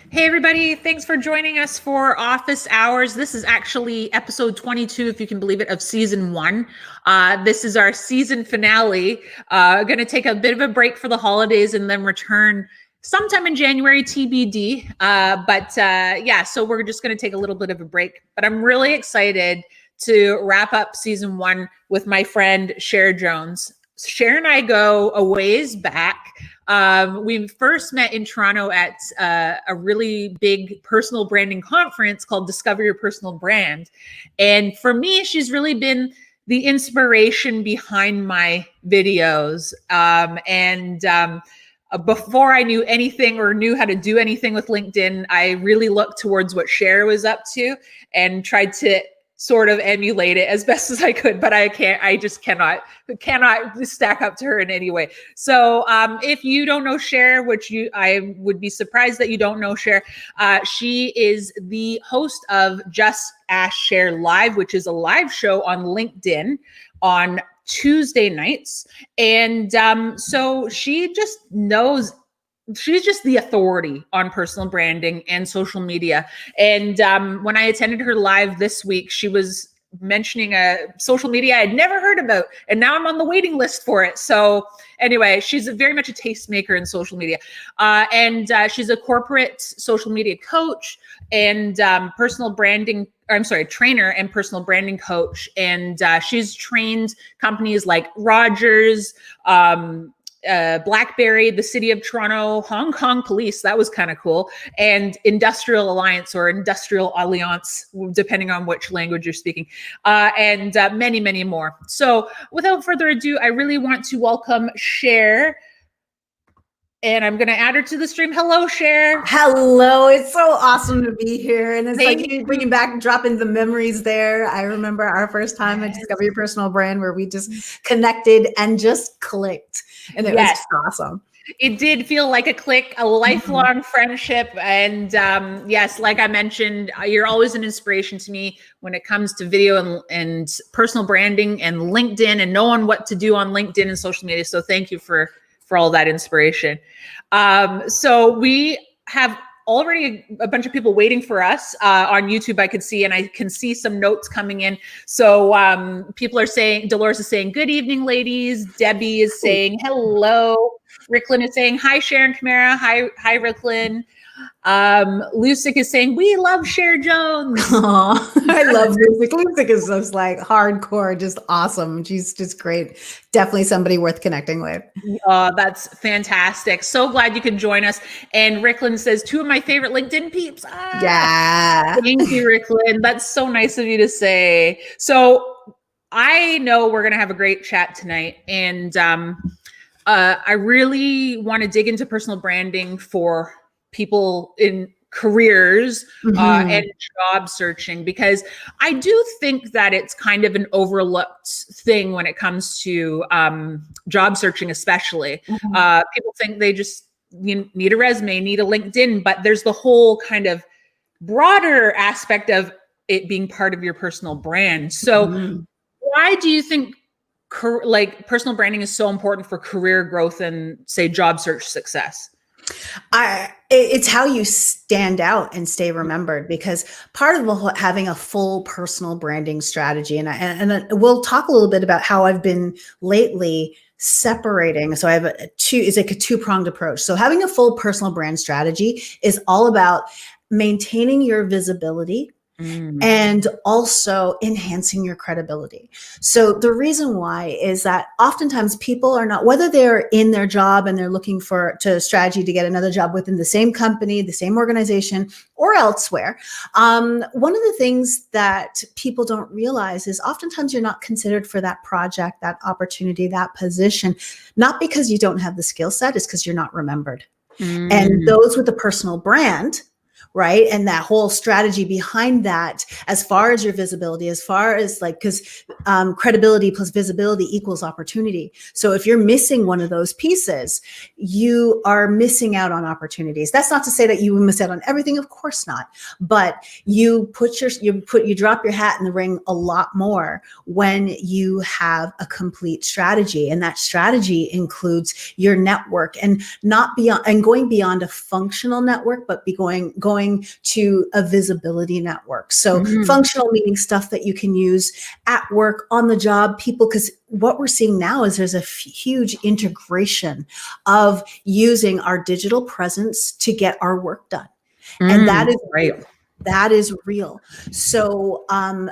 Hey, everybody. Thanks for joining us for Office Hours. This is actually episode 22, if you can believe it, of season 1. This is our season finale. Going to take a bit of a break for the holidays and then return sometime in January, TBD. Yeah, so we're just going to take a little bit of a break. But I'm really excited to wrap up season 1 with my friend, Cher Jones. Cher and I go a ways back. We first met in Toronto at a really big personal branding conference called Discover Your Personal Brand. And for me, she's really been the inspiration behind my videos. Before I knew anything or knew how to do anything with LinkedIn, I really looked towards what Cher was up to and tried to sort of emulate it as best as I could, but I just cannot stack up to her in any way. So if you don't know Cher, I would be surprised that you don't know Cher, she is the host of Just Ask Cher Live, which is a live show on LinkedIn on Tuesday nights. And so she just knows, she's just the authority on personal branding and social media. And when I attended her live this week, she was mentioning a social media I had never heard about, and now I'm on the waiting list for it. So anyway, she's very much a tastemaker in social media. She's a corporate social media coach and trainer and personal branding coach. And she's trained companies like Rogers, BlackBerry, the City of Toronto, Hong Kong Police, that was kind of cool, and Industrial Alliance or Industrial Alliance, depending on which language you're speaking, and many, many more. So without further ado, I really want to welcome Cher, and I'm going to add her to the stream. Hello, Cher. Hello. It's so awesome to be here. And it's like bringing back, dropping the memories there. I remember our first time at Discover Your Personal Brand where we just connected and just clicked. And it was just awesome. It did feel like a click, a lifelong friendship. And yes, like I mentioned, you're always an inspiration to me when it comes to video and personal branding and LinkedIn and knowing what to do on LinkedIn and social media. So thank you for all that inspiration. So we have already a bunch of people waiting for us on YouTube, I could see, and I can see some notes coming in. So people are saying, Dolores is saying, good evening, ladies. Debbie is saying, hello. Ricklin is saying, hi, Cher and Kamara. Hi, Ricklin. Lucic is saying, we love Cher Jones. Aww, I love Lucic. Lucic is just like hardcore, just awesome. She's just great. Definitely somebody worth connecting with. That's fantastic. So glad you could join us. And Ricklin says, 2 of my favorite LinkedIn peeps. Yeah. Thank you, Ricklin. That's so nice of you to say. So I know we're going to have a great chat tonight. And I really want to dig into personal branding for people in careers and job searching, because I do think that it's kind of an overlooked thing when it comes to job searching, especially. People think they just need a resume, need a LinkedIn, but there's the whole kind of broader aspect of it being part of your personal brand. So why do you think personal branding is so important for career growth and, say, job search success? It's how you stand out and stay remembered, because part of having a full personal branding strategy, and we'll talk a little bit about how I've been lately separating. So I have it's like a 2-pronged approach. So having a full personal brand strategy is all about maintaining your visibility and also enhancing your credibility. So the reason why is that oftentimes people are not, whether they're in their job and they're looking to strategy to get another job within the same company, the same organization, or elsewhere. One of the things that people don't realize is oftentimes you're not considered for that project, that opportunity, that position, not because you don't have the skill set, it's because you're not remembered. And those with a personal brand right? And that whole strategy behind that, as far as your visibility, as far as like, because credibility plus visibility equals opportunity. So if you're missing one of those pieces, you are missing out on opportunities. That's not to say that you will miss out on everything, of course not. But you drop your hat in the ring a lot more when you have a complete strategy, and that strategy includes your network, and not beyond, and going beyond a functional network, but going to a visibility network. So functional meaning stuff that you can use at work, on the job, people, because what we're seeing now is there's a huge integration of using our digital presence to get our work done. And that is right. real. That is real. So,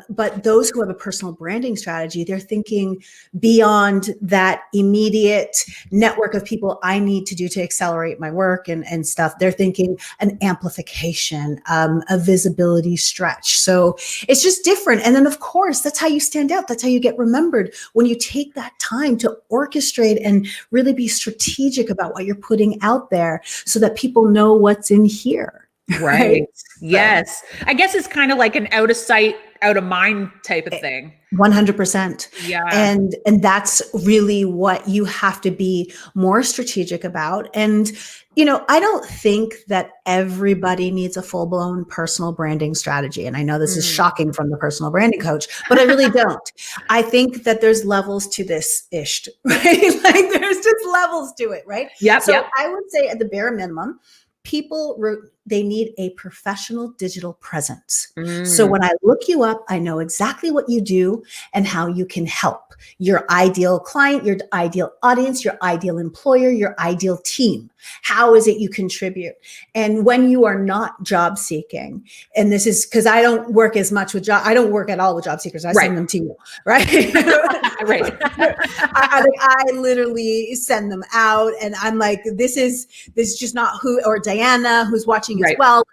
but those who have a personal branding strategy, they're thinking beyond that immediate network of people I need to do to accelerate my work and stuff. They're thinking an amplification, a visibility stretch. So it's just different. And then of course, that's how you stand out. That's how you get remembered, when you take that time to orchestrate and really be strategic about what you're putting out there so that people know what's in here. Right. Yes. I guess it's kind of like an out of sight, out of mind type of thing. 100%. Yeah. And that's really what you have to be more strategic about. And, I don't think that everybody needs a full-blown personal branding strategy. And I know this is shocking from the personal branding coach, but I really don't. I think that there's levels to this ish, right? Like there's just levels to it, right? Yep. So yep. I would say at the bare minimum, they need a professional digital presence. So when I look you up, I know exactly what you do and how you can help your ideal client, your ideal audience, your ideal employer, your ideal team. How is it you contribute? And when you are not job seeking, and this is because I don't work as much with I don't work at all with job seekers. I send them to you, right? Right. I literally send them out, and I'm like, this is just not who, or Diana, who's watching as well.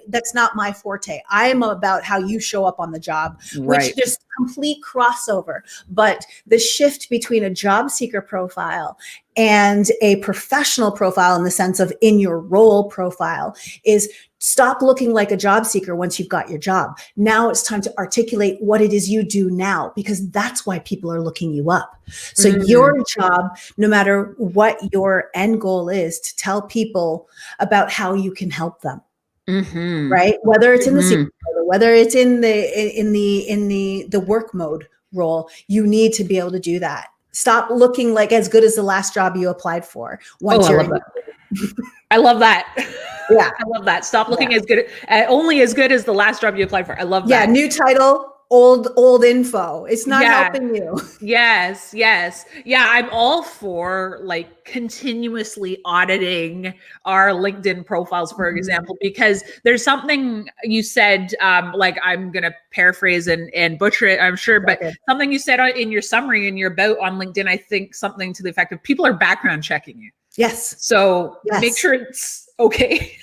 That's not my forte. I am about how you show up on the job, which there's complete crossover. But the shift between a job seeker profile and a professional profile, in the sense of in your role profile, is stop looking like a job seeker once you've got your job. Now it's time to articulate what it is you do now, because that's why people are looking you up. So your job, no matter what your end goal is, to tell people about how you can help them. Right? Whether it's in the secret, whether it's in the work mode role, you need to be able to do that. Stop looking like as good as the last job you applied for. I love that. Yeah. I love that. Stop looking as good, only as good as the last job you applied for. I love that. Yeah. New title, old info. It's not helping you. Yes. Yeah. I'm all for like continuously auditing our LinkedIn profiles, for example, because there's something you said, like I'm going to paraphrase and butcher it, I'm sure, but something you said in your summary in your about on LinkedIn, I think something to the effect of people are background checking you. Yes. So make sure it's okay.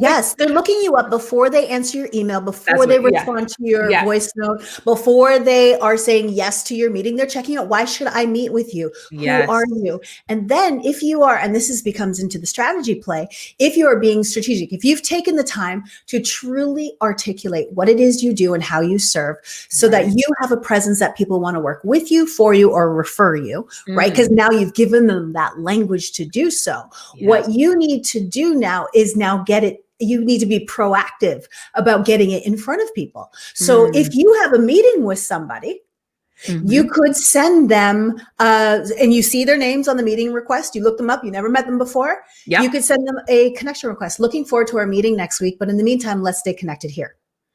Yes, they're looking you up before they answer your email, before they respond to your voice note, before they are saying yes to your meeting. They're checking out, why should I meet with you? Who are you? And then if you are, and this becomes into the strategy play, if you are being strategic, if you've taken the time to truly articulate what it is you do and how you serve, so that you have a presence that people want to work with you, for you, or refer you, right? Because now you've given them that language to do so. What you need to do now is get it. You need to be proactive about getting it in front of people. So if you have a meeting with somebody, you could send them, and you see their names on the meeting request, you look them up, you never met them before. You could send them a connection request. Looking forward to our meeting next week, but in the meantime, let's stay connected here.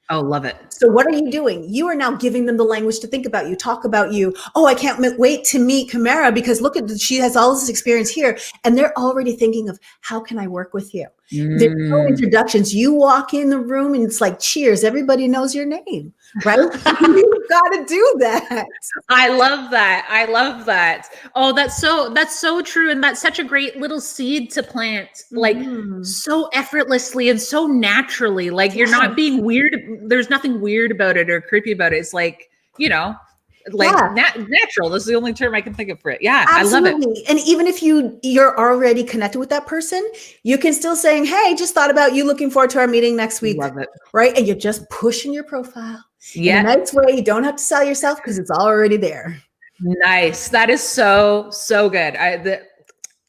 Oh, love it. So what are you doing? You are now giving them the language to think about you, talk about you. Oh, I can't wait to meet Kamara because look at, she has all this experience here. And they're already thinking of, how can I work with you? There's no introductions. You walk in the room and it's like, cheers. Everybody knows your name, right? You've got to do that. I love that. I love that. Oh, that's so true. And that's such a great little seed to plant, like so effortlessly and so naturally. Like you're not being weird. There's nothing weird about it or creepy about it. It's like, like Yeah. natural. This is the only term I can think of for it. Yeah, Absolutely. I love it. And even if you're already connected with that person, you can still saying, hey, just thought about you, looking forward to our meeting next week. Love it. Right. And you're just pushing your profile in Yeah. a nice way. You don't have to sell yourself because it's already there. Nice. That is so good.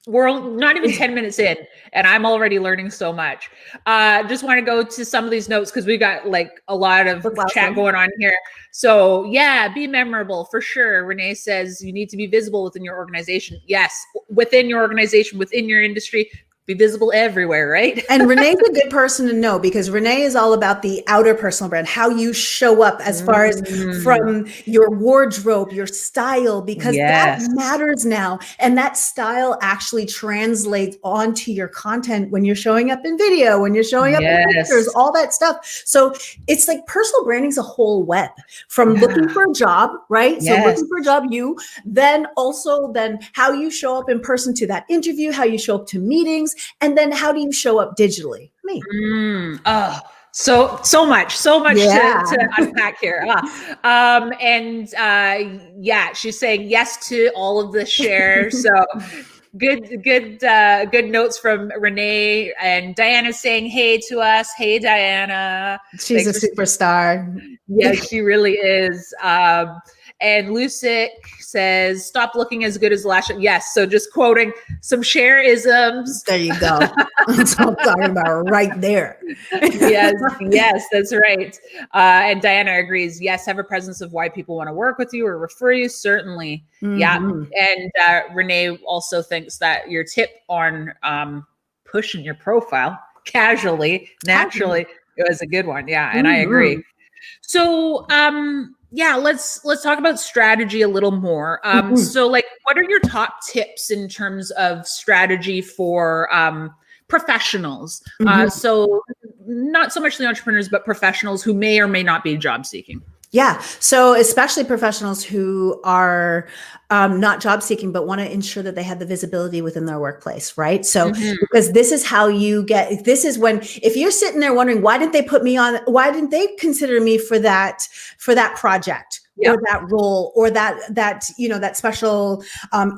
We're not even 10 minutes in and I'm already learning so much. Just want to go to some of these notes because we got like a lot of chat going on here. So yeah, be memorable for sure. Renee says you need to be visible within your organization. Yes, within your organization, within your industry, be visible everywhere, right? And Renee's a good person to know because Renee is all about the outer personal brand, how you show up as far as from your wardrobe, your style, because that matters now. And that style actually translates onto your content when you're showing up in video, when you're showing up in pictures, all that stuff. So it's like personal branding is a whole web from looking for a job, right? So looking for a job, then how you show up in person to that interview, how you show up to meetings, and then how do you show up digitally? Me. So much to unpack here. She's saying yes to all of the shares. So good notes from Renee, and Diana's saying hey to us. Hey, Diana. She's a superstar. Yeah, she really is. And Lucic says, stop looking as good as the last show. Yes. So just quoting some Cher-isms. There you go. That's what I'm talking about right there. Yes, that's right. And Diana agrees. Yes, have a presence of why people want to work with you or refer you. Certainly. Yeah. And Renee also thinks that your tip on pushing your profile casually, naturally, it was a good one. Yeah. And I agree. So, let's talk about strategy a little more. So like, what are your top tips in terms of strategy for professionals? So not so much the entrepreneurs, but professionals who may or may not be job seeking. Yeah. So especially professionals who are not job seeking, but want to ensure that they have the visibility within their workplace, right? So because this is how this is when, if you're sitting there wondering, why didn't they consider me for that project? Or that role, or that special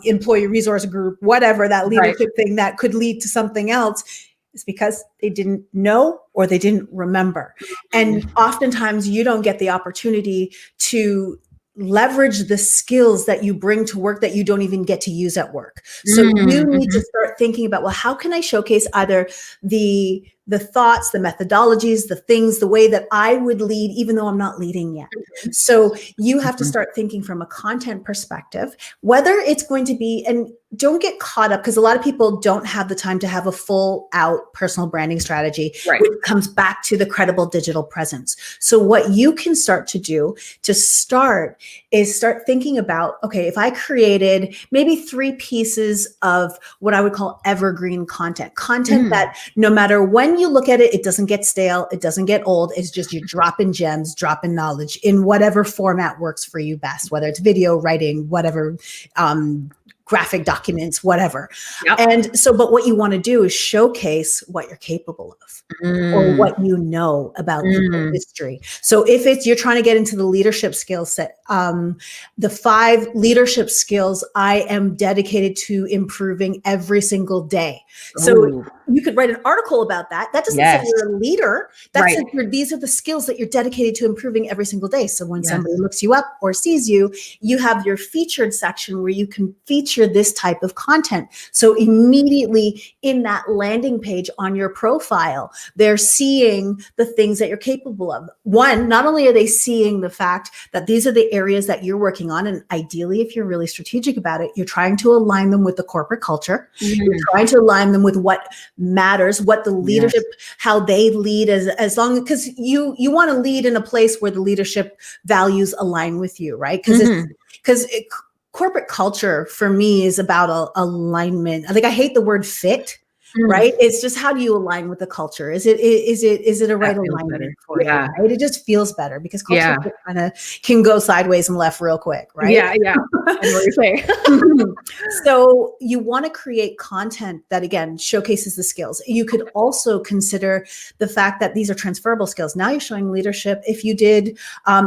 employee resource group, whatever, that leadership thing that could lead to something else, is because they didn't know or they didn't remember. And oftentimes you don't get the opportunity to leverage the skills that you bring to work that you don't even get to use at work. So you need to start thinking about, well, how can I showcase either the thoughts, the methodologies, the things, the way that I would lead, even though I'm not leading yet. So you have to start thinking from a content perspective, whether it's going to be, and don't get caught up because a lot of people don't have the time to have a full out personal branding strategy, which comes back to the credible digital presence. So what you can start to do to start thinking about, okay, if I created maybe 3 pieces of what I would call evergreen content that no matter when you look at it, it doesn't get stale, it doesn't get old. It's just you dropping gems, dropping knowledge in whatever format works for you best, whether it's video, writing, whatever, graphic documents, whatever. And so, but what you want to do is showcase what you're capable of or what you know about the industry. So if you're trying to get into the leadership skill set, the 5 leadership skills I am dedicated to improving every single day. So you could write an article about that. That doesn't say you're a leader. That says these are the skills that you're dedicated to improving every single day. So when somebody looks you up or sees you, you have your featured section where you can feature this type of content. So immediately in that landing page on your profile, they're seeing the things that you're capable of. One, not only are they seeing the fact that these are the areas that you're working on, and ideally, if you're really strategic about it, you're trying to align them with the corporate culture. You're trying to align them with what matters, what the leadership, how they lead, as long, because you want to lead in a place where the leadership values align with you, right? Because corporate culture for me is about alignment. Like, I hate the word fit, right? It's just, how do you align with the culture? Is it a right alignment for you? Right? It just feels better because culture kind of can go sideways and left real quick, right? I know what you're saying. So you want to create content that, again, showcases the skills. You could also consider the fact that these are transferable skills. Now you're showing leadership. If you did,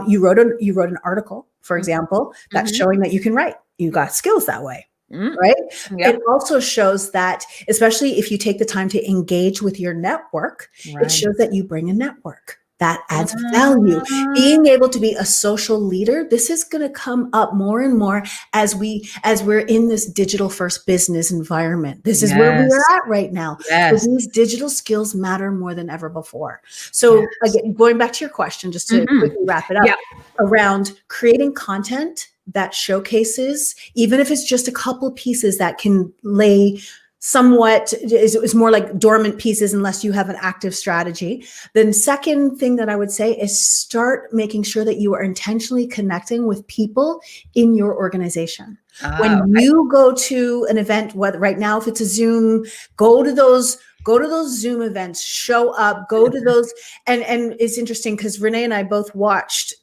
you wrote an article for example, that's Mhm. showing that you can write. You got skills that way. Mm. Right. Yep. It also shows that, especially if you take the time to engage with your network, it Right. shows that you bring a network that adds value. Being able to be a social leader, this is going to come up more and more as we're in this digital first business environment. This is where we Yes. are at right now. So Yes. these digital skills matter more than ever before. So Yes. again, going back to your question, just to Mhm. quickly wrap it up, Yep. around creating content that showcases, even if it's just a couple pieces that can lay somewhat, is more like dormant pieces unless you have an active strategy. Then second thing that I would say is start making sure that you are intentionally connecting with people in your organization. When you go to an event, whether right now, if it's a Zoom, go to those Zoom events, show up, go to those. And it's interesting because Renee and I both watched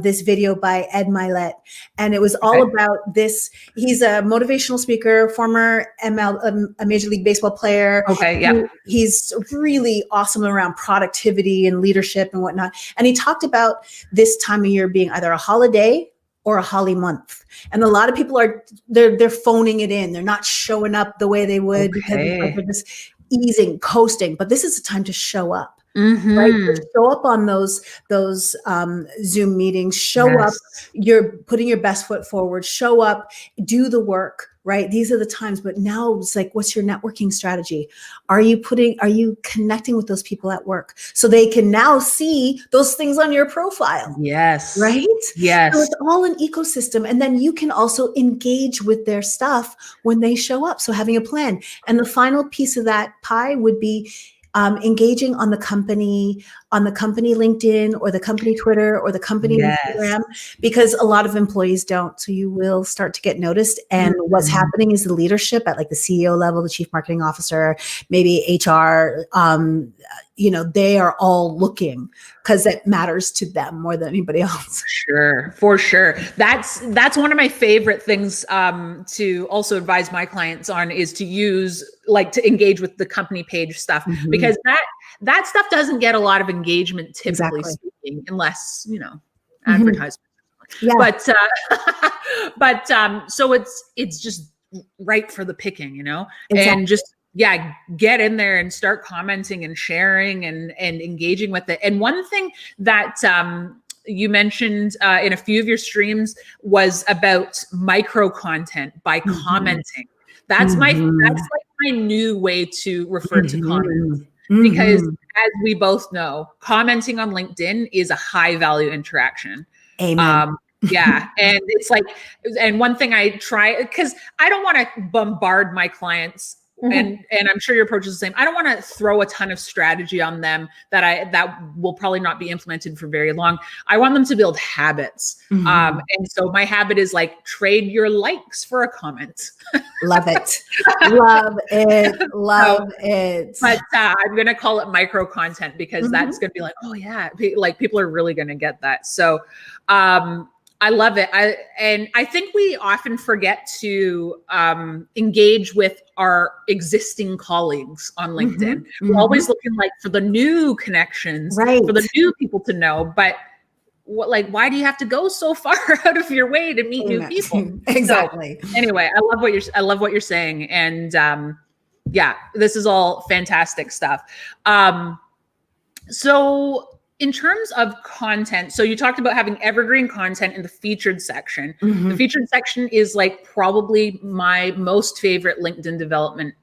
this video by Ed Milet, and it was all about this. He's a motivational speaker, former a Major League Baseball player. Okay. Yeah. He's really awesome around productivity and leadership and whatnot. And he talked about this time of year being either a holiday or a holly month. And a lot of people they're phoning it in. They're not showing up the way they would because it's like they're just easing, coasting. But this is a time to show up. Mm-hmm. Right? To show up on those Zoom meetings, show up, you're putting your best foot forward, show up, do the work, right? These are the times. But now it's like, what's your networking strategy? Are you connecting with those people at work so they can now see those things on your profile? Yes. Right? Yes. So it's all an ecosystem. And then you can also engage with their stuff when they show up. So having a plan. And the final piece of that pie would be engaging on the company LinkedIn or the company Twitter or the company Instagram, because a lot of employees don't. So you will start to get noticed. And what's happening is the leadership at like the CEO level, the chief marketing officer, maybe HR, they are all looking because it matters to them more than anybody else. For sure. That's one of my favorite things to also advise my clients on, is to use, like, to engage with the company page stuff, because that stuff doesn't get a lot of engagement, typically speaking, unless, advertisements. Yeah. But so it's just right for the picking, and just get in there and start commenting and sharing and engaging with it. And one thing that you mentioned in a few of your streams was about micro content by commenting. That's like my new way to refer to comments, because as we both know, commenting on LinkedIn is a high value interaction. Amen. And it's like, and one thing I try, because I don't want to bombard my clients, and I'm sure your approach is the same. I don't want to throw a ton of strategy on them that will probably not be implemented for very long. I want them to build habits. And so my habit is like, trade your likes for a comment. Love it. Love it. Love it. But I'm going to call it micro content, because that's going to be like, oh yeah, like people are really going to get that. So I love it. I think we often forget to engage with our existing colleagues on LinkedIn. We're always looking like for the new connections, for the new people to know. But why do you have to go so far out of your way to meet new people? Exactly. So, anyway, I love what you're saying, and this is all fantastic stuff. So in terms of content, so you talked about having evergreen content in the featured section. The featured section is like probably my most favorite LinkedIn development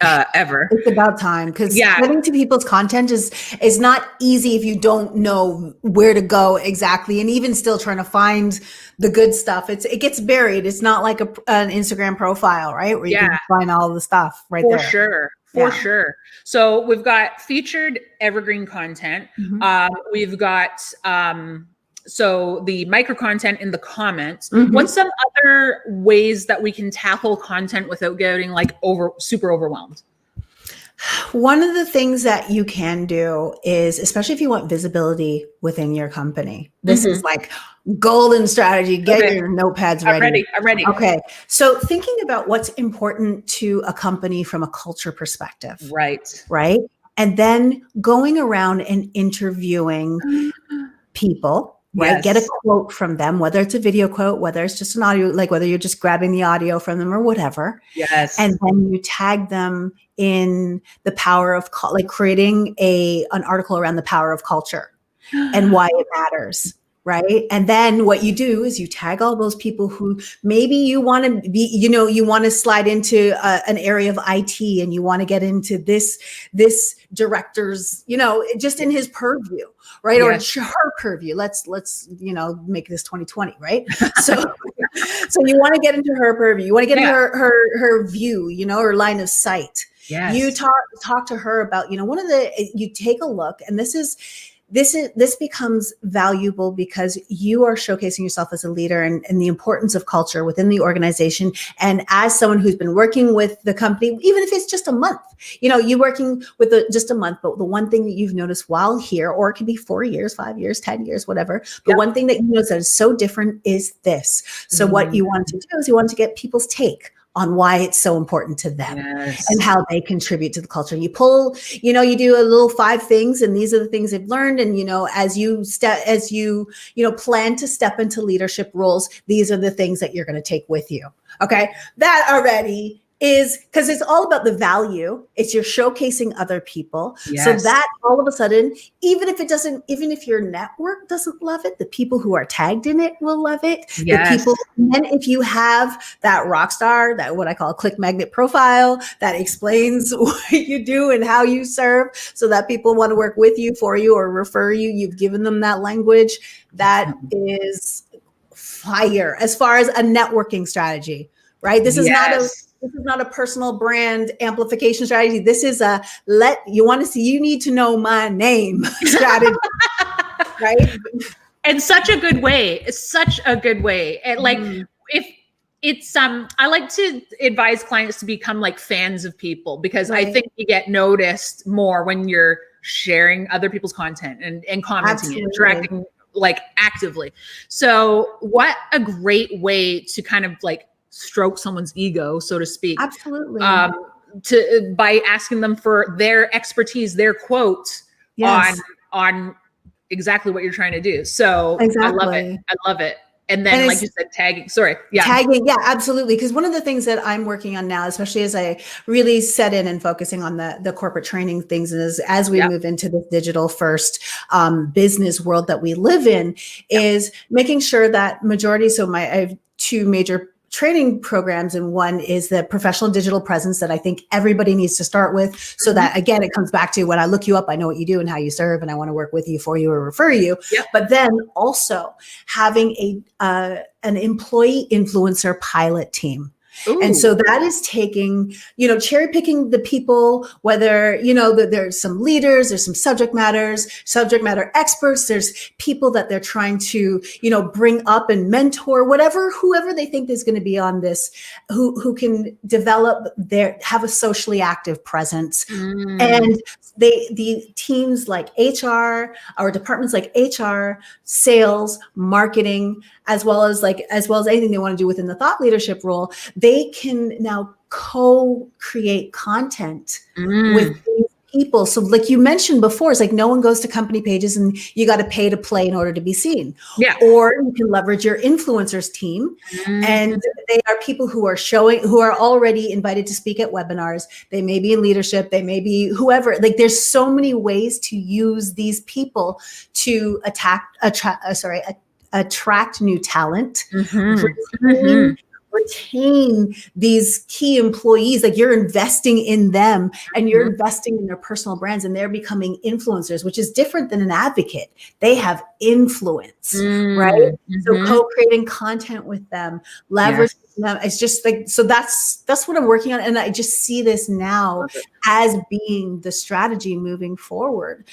ever. It's about time, because getting to people's content is not easy if you don't know where to go exactly, and even still trying to find the good stuff. It gets buried. It's not like an Instagram profile, right? Where you can find all the stuff right there. For sure. So we've got featured evergreen content. We've got so the micro content in the comments. What's some other ways that we can tackle content without getting like super overwhelmed? One of the things that you can do is, especially if you want visibility within your company, this is like golden strategy. Get your notepads ready. I'm ready. Okay. So thinking about what's important to a company from a culture perspective. Right. And then going around and interviewing people right? Get a Yes. quote from them, whether it's a video quote, whether it's just an audio, like whether you're just grabbing the audio from them or whatever. Yes. And then you tag them in the power of like creating an article around the power of culture and why it matters. Right. And then what you do is you tag all those people who maybe you want to be, you want to slide into an area of IT and you want to get into this director's, just in his purview. Right. Yes. Or her purview. Let's, make this 2020. Right. So, so you want to get into her purview. You want to get into her view, her line of sight. Yes. You talk to her about, you take a look, and this becomes valuable because you are showcasing yourself as a leader and the importance of culture within the organization. And as someone who's been working with the company, even if it's just a month, you're working with just a month, but the one thing that you've noticed while here, or it could be 4 years, 5 years, 10 years, whatever. The one thing that you notice that is so different is this. So what you want to do is you want to get people's take on why it's so important to them and how they contribute to the culture. You pull, you do a little 5 things, and these are the things they've learned. And, as you plan to step into leadership roles, these are the things that you're going to take with you. Okay. That already is, because it's all about the value. It's you're showcasing other people. Yes. So that all of a sudden, even if your network doesn't love it, the people who are tagged in it will love it. Yes. The people, and if you have that rock star, that what I call a click magnet profile that explains what you do and how you serve, so that people want to work with you, for you, or refer you, you've given them that language. That is fire as far as a networking strategy, right? This is not a personal brand amplification strategy. This is you need to know my name strategy, right? And such a good way. It's such a good way. And if it's, I like to advise clients to become like fans of people, because I think you get noticed more when you're sharing other people's content and commenting and interacting like actively. So what a great way to kind of like stroke someone's ego, so to speak. Absolutely. By asking them for their expertise, their quote on exactly what you're trying to do. So I love it. And then, like you said, tagging. Tagging, yeah, absolutely. Because one of the things that I'm working on now, especially as I really set in and focusing on the corporate training things, is as we move into the digital first business world that we live in, is making sure that majority. So I have 2 major training programs, and one is the professional digital presence that I think everybody needs to start with, so that again, it comes back to when I look you up, I know what you do and how you serve, and I want to work with you, for you, or refer you. But then also having an employee influencer pilot team. Ooh. And so that is taking, cherry picking the people, whether, there's some leaders, there's some subject matter experts, there's people that they're trying to, bring up and mentor, whoever they think is going to be on this, who can have a socially active presence. And the teams like HR, our departments like HR, sales, marketing, as well as anything they want to do within the thought leadership role, they can now co-create content with these people. So like you mentioned before, it's like no one goes to company pages and you got to pay to play in order to be seen. Yeah. Or you can leverage your influencers team, and they are people who are already invited to speak at webinars. They may be in leadership, they may be whoever. Like there's so many ways to use these people to attract new talent, retain these key employees. Like you're investing in them, and you're investing in their personal brands, and they're becoming influencers, which is different than an advocate. They have influence, right? So co-creating content with them, leveraging them. It's just like, so that's what I'm working on. And I just see this now as being the strategy moving forward.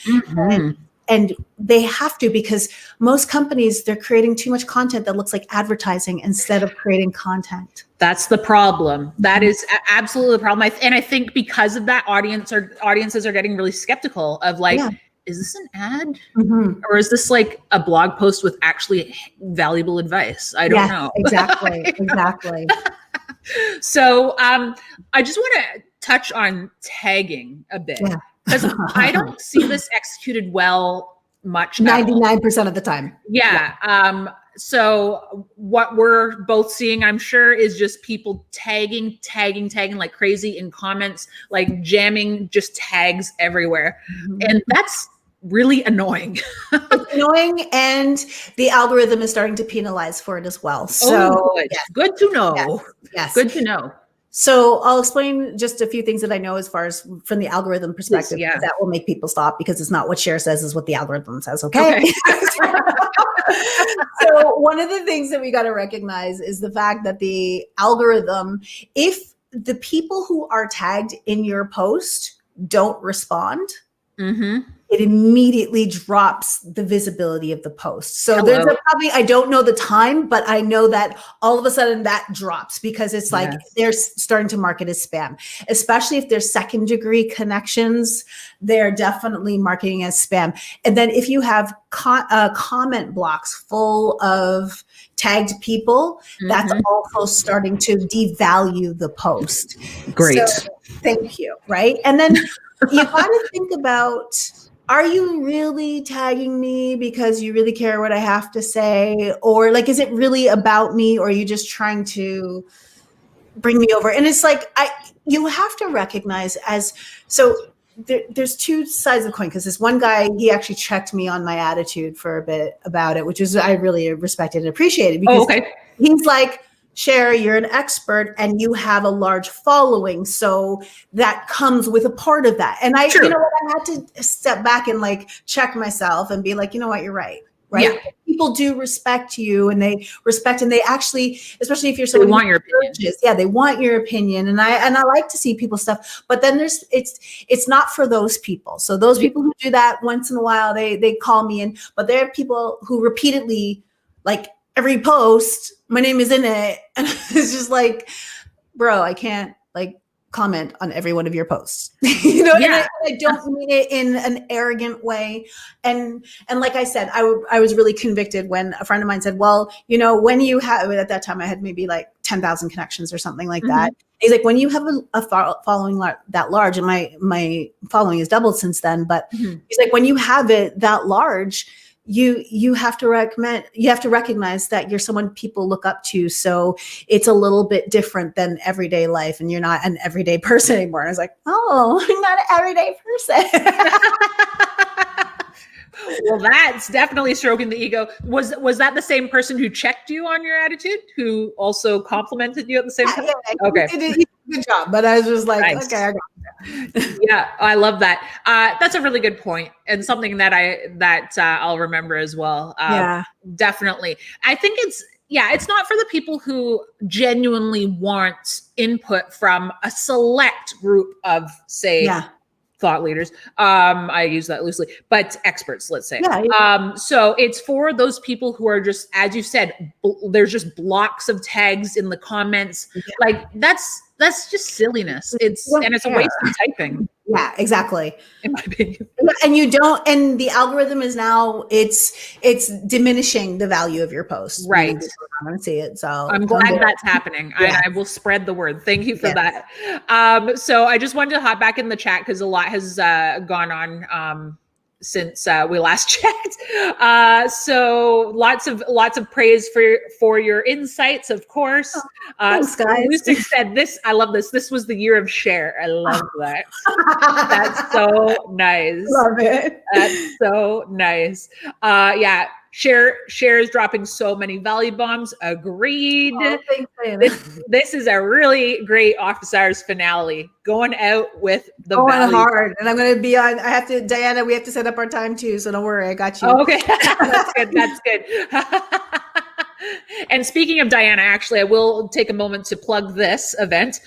And they have to, because most companies, they're creating too much content that looks like advertising instead of creating content. That's the problem. That is absolutely the problem. And I think because of that, audiences are getting really skeptical of like, is this an ad? Or is this like a blog post with actually valuable advice? I don't know. Exactly. So I just want to touch on tagging a bit. Because I don't see this executed well much. 99% of the time. Yeah. So what we're both seeing, I'm sure, is just people tagging like crazy in comments, like jamming just tags everywhere. And that's really annoying. It's annoying, and the algorithm is starting to penalize for it as well. So good. Good to know. Yes. Good to know. So I'll explain just a few things that I know as far as from the algorithm perspective. Yeah. That will make people stop, because it's not what Cher says is what the algorithm says. Okay. So one of the things that we got to recognize is the fact that the algorithm, if the people who are tagged in your post don't respond, it immediately drops the visibility of the post. So there's probably, I don't know the time, but I know that all of a sudden that drops, because it's like they're starting to mark it as spam, especially if there's second degree connections. They're definitely marketing as spam. And then if you have comment blocks full of tagged people, that's also starting to devalue the post. Great. So, thank you. Right. And then you got to think about, are you really tagging me because you really care what I have to say? Or like, is it really about me? Or are you just trying to bring me over? And it's like, you have to recognize there's two sides of the coin, because this one guy, he actually checked me on my attitude for a bit about it, which is, I really respected and appreciated, because he's like, Cher, you're an expert and you have a large following. So that comes with a part of that. And you know what, I had to step back and like check myself and be like, you know what, you're right. Right. Yeah. People do respect you, and they actually, especially if you're someone they want your opinion. They want your opinion. And I like to see people's stuff, but then it's not for those people. So those people who do that once in a while, they call me in, but there are people who repeatedly, like, every post, my name is in it. And it's just like, bro, I can't like comment on every one of your posts. You know, and I don't mean it in an arrogant way. And like I said, I was really convicted when a friend of mine said, well, you know, when you have, at that time I had maybe like 10,000 connections or something like that. He's like, when you have a following that large, and my following has doubled since then, but he's like, when you have it that large, you have to recognize that you're someone people look up to. So it's a little bit different than everyday life, and you're not an everyday person anymore. And I was like, oh, I'm not an everyday person. Well, that's definitely stroking the ego. Was that the same person who checked you on your attitude, who also complimented you at the same time? Okay. He did a good job, but I was just like, okay, I got it. Yeah, I love that. That's a really good point, and something that I'll remember as well. Definitely. I think it's not for the people who genuinely want input from a select group of, say, thought leaders. I use that loosely, but experts, let's say. So it's for those people who are just, as you said, there's just blocks of tags in the comments. Like that's just silliness. It's a waste of typing. Yeah, exactly. In my opinion. And the algorithm is now, it's diminishing the value of your post. Right. I'm going to see it. So I'm glad that's happening. I will spread the word. Thank you for that. So I just wanted to hop back in the chat, because a lot has gone on since we last checked. So lots of praise for your insights, of course. Thanks, guys. Lucic said this. I love this. This was the year of Cher. I love that. That's so nice. Love it. That's so nice. Cher is dropping so many value bombs. Agreed. Oh, thanks, this is a really great office hours finale. Going out with the going hard, and I'm going to be on. Diana. We have to set up our time too, so don't worry. I got you. Oh, okay, that's good. That's good. And speaking of Diana, actually, I will take a moment to plug this event.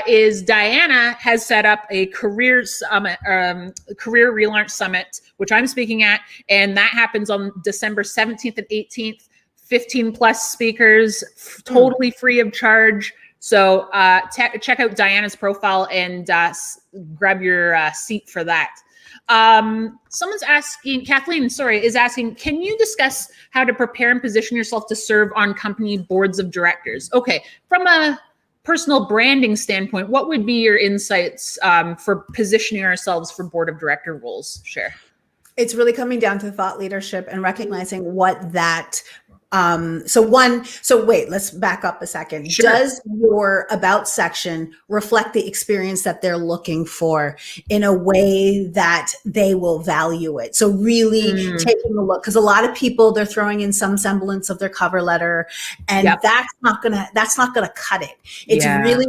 Is Diana has set up a career summit, career relaunch summit, which I'm speaking at, and that happens on December 17th and 18th. 15 plus speakers, totally free of charge. So check out Diana's profile and grab your seat for that. Someone's asking, Kathleen, is asking, can you discuss how to prepare and position yourself to serve on company boards of directors? Okay, from a personal branding standpoint, what would be your insights for positioning ourselves for board of director roles, Cher? It's really coming down to thought leadership and recognizing what that wait, let's back up a second. Sure. Does your about section reflect the experience that they're looking for in a way that they will value it? So really taking a look, because a lot of people, they're throwing in some semblance of their cover letter, and that's not gonna cut it. It's really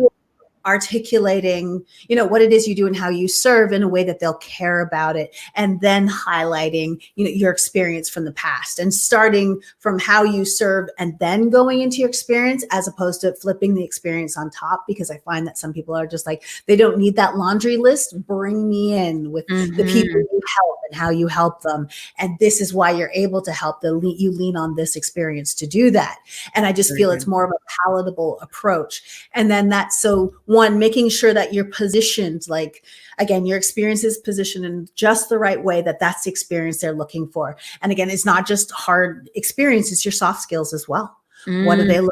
articulating, what it is you do and how you serve in a way that they'll care about it, and then highlighting, your experience from the past, and starting from how you serve and then going into your experience, as opposed to flipping the experience on top. Because I find that some people are just like, they don't need that laundry list. Bring me in with the people you help and how you help them. And this is why you're able to help them. You lean on this experience to do that. And I just feel it's more of a palatable approach. And then that's one, making sure that you're positioned, like, again, your experience is positioned in just the right way, that's the experience they're looking for. And again, it's not just hard experience, it's your soft skills as well. What are they looking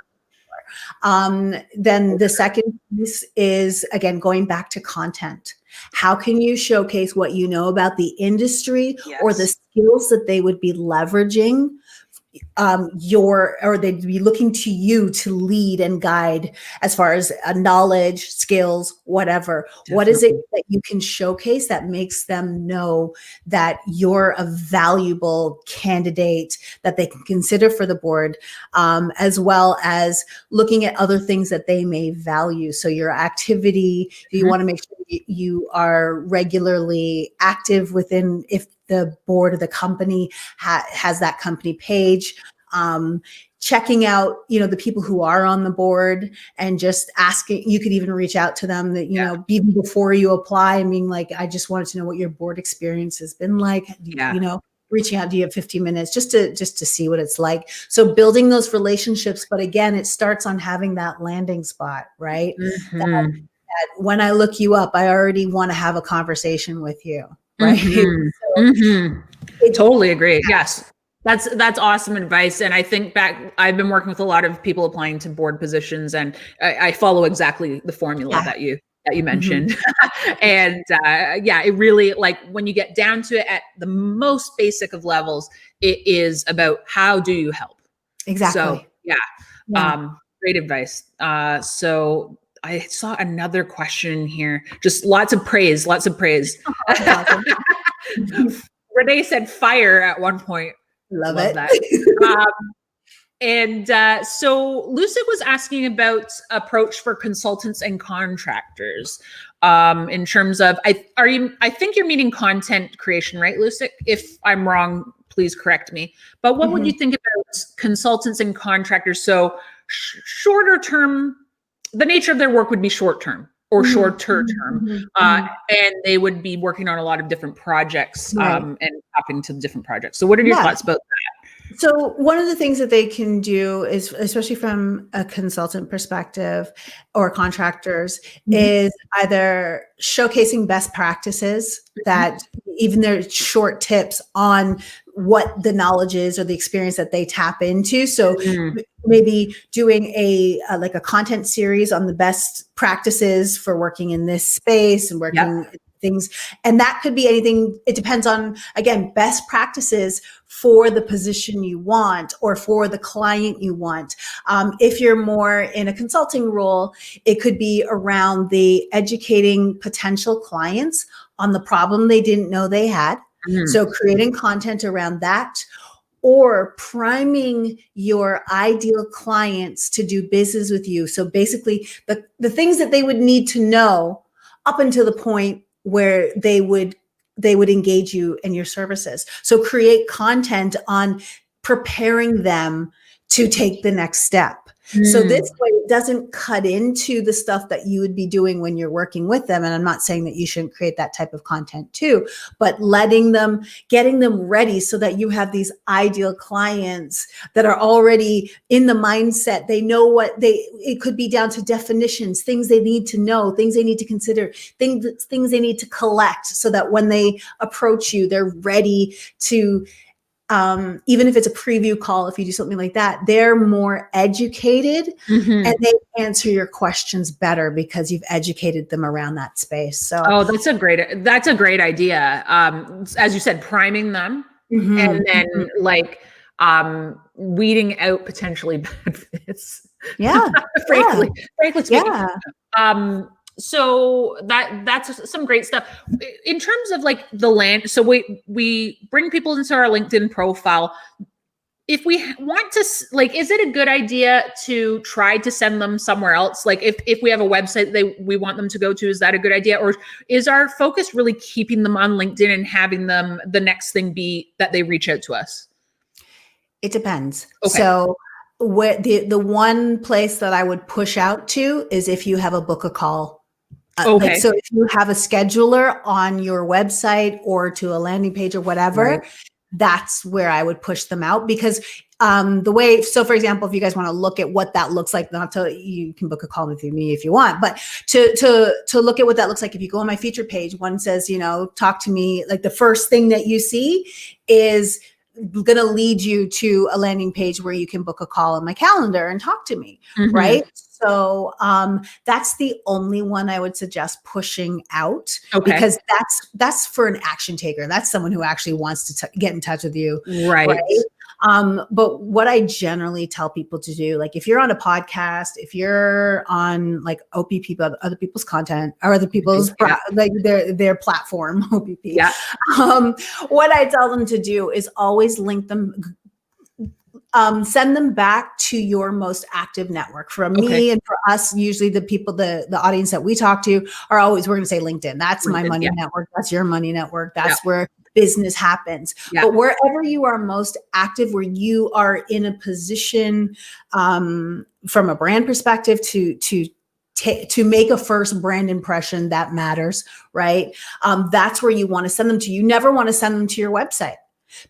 for? Then the second piece is, again, going back to content. How can you showcase what you know about the industry or the skills that they would be leveraging or they'd be looking to you to lead and guide as far as knowledge, skills, whatever. Definitely. What is it that you can showcase that makes them know that you're a valuable candidate that they can consider for the board, as well as looking at other things that they may value. So your activity, you want to make sure you are regularly active within, if the board of the company has that company page, checking out, the people who are on the board and just asking. You could even reach out to them that, even before you apply, and being like, I just wanted to know what your board experience has been like. Reaching out, do you have 15 minutes just to see what it's like? So building those relationships. But again, it starts on having that landing spot, right? That when I look you up, I already want to have a conversation with you. Right. Totally agree. Yes. That's awesome advice. And I think I've been working with a lot of people applying to board positions, and I follow exactly the formula that you mentioned. And it really, like, when you get down to it at the most basic of levels, it is about how do you help? Exactly. So great advice. So I saw another question here. Just lots of praise. Renee said fire at one point. Love it. That. So Lucid was asking about approach for consultants and contractors, in terms of, I think you're meaning content creation, right, Lucid? If I'm wrong, please correct me. But what would you think about consultants and contractors? So shorter term, the nature of their work would be short term or shorter term, and they would be working on a lot of different projects, and hopping to different projects. So what are your thoughts about that? So one of the things that they can do is, especially from a consultant perspective or contractors, is either showcasing best practices, that even their short tips on what the knowledge is or the experience that they tap into. So maybe doing a content series on the best practices for working in this space and working things. And that could be anything. It depends on, again, best practices for the position you want or for the client you want. If you're more in a consulting role, it could be around the educating potential clients on the problem they didn't know they had. So creating content around that, or priming your ideal clients to do business with you. So basically the things that they would need to know up until the point where they would engage you in your services. So create content on preparing them to take the next step. So this way it doesn't cut into the stuff that you would be doing when you're working with them. And I'm not saying that you shouldn't create that type of content too, but getting them ready so that you have these ideal clients that are already in the mindset. They know it could be down to definitions, things they need to know, things they need to consider, things they need to collect, so that when they approach you, they're ready to even if it's a preview call, if you do something like that, they're more educated and they answer your questions better because you've educated them around that space. So, oh, that's a great idea. As you said, priming them and then like weeding out potentially bad fits. Yeah. frankly speaking. Yeah. So that's some great stuff in terms of like the land. So we bring people into our LinkedIn profile. If we want to, like, is it a good idea to try to send them somewhere else? Like if we have a website we want them to go to, is that a good idea? Or is our focus really keeping them on LinkedIn and having them, the next thing be that they reach out to us? It depends. Okay. So what the one place that I would push out to is if you have a book a call. Okay. Like, so if you have a scheduler on your website or to a landing page or whatever, that's where I would push them out because so for example, if you guys want to look at what that looks like, not to, you can book a call with me if you want, but to look at what that looks like, if you go on my feature page, one says, talk to me, like the first thing that you see is going to lead you to a landing page where you can book a call on my calendar and talk to me. Right. So that's the only one I would suggest pushing out because that's for an action taker. That's someone who actually wants to get in touch with you. Right. But what I generally tell people to do, like if you're on a podcast, if you're on like OPP, other people's content or other people's like their platform, OPP, what I tell them to do is always link them, send them back to your most active network. For me and for us, usually the people, the audience that we talk to are always, we're going to say LinkedIn. That's my money network. That's your money network. That's where business happens. But wherever you are most active, where you are in a position from a brand perspective to make a first brand impression that matters, right? That's where you want to send them to. You never want to send them to your website.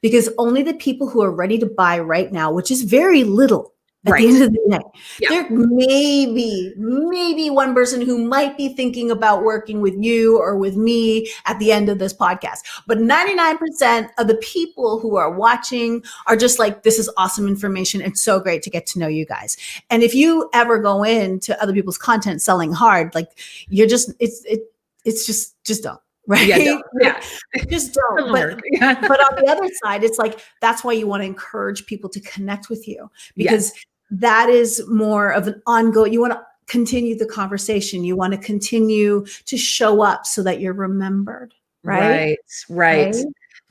Because only the people who are ready to buy right now, which is very little at the end of the day, there may be one person who might be thinking about working with you or with me at the end of this podcast. But 99% of the people who are watching are just like, this is awesome information. It's so great to get to know you guys. And if you ever go into other people's content selling hard, like you're just, it's just don't. Right. Just don't. But on the other side, it's like, that's why you want to encourage people to connect with you because that is more of an ongoing, you want to continue the conversation. You want to continue to show up so that you're remembered. Right.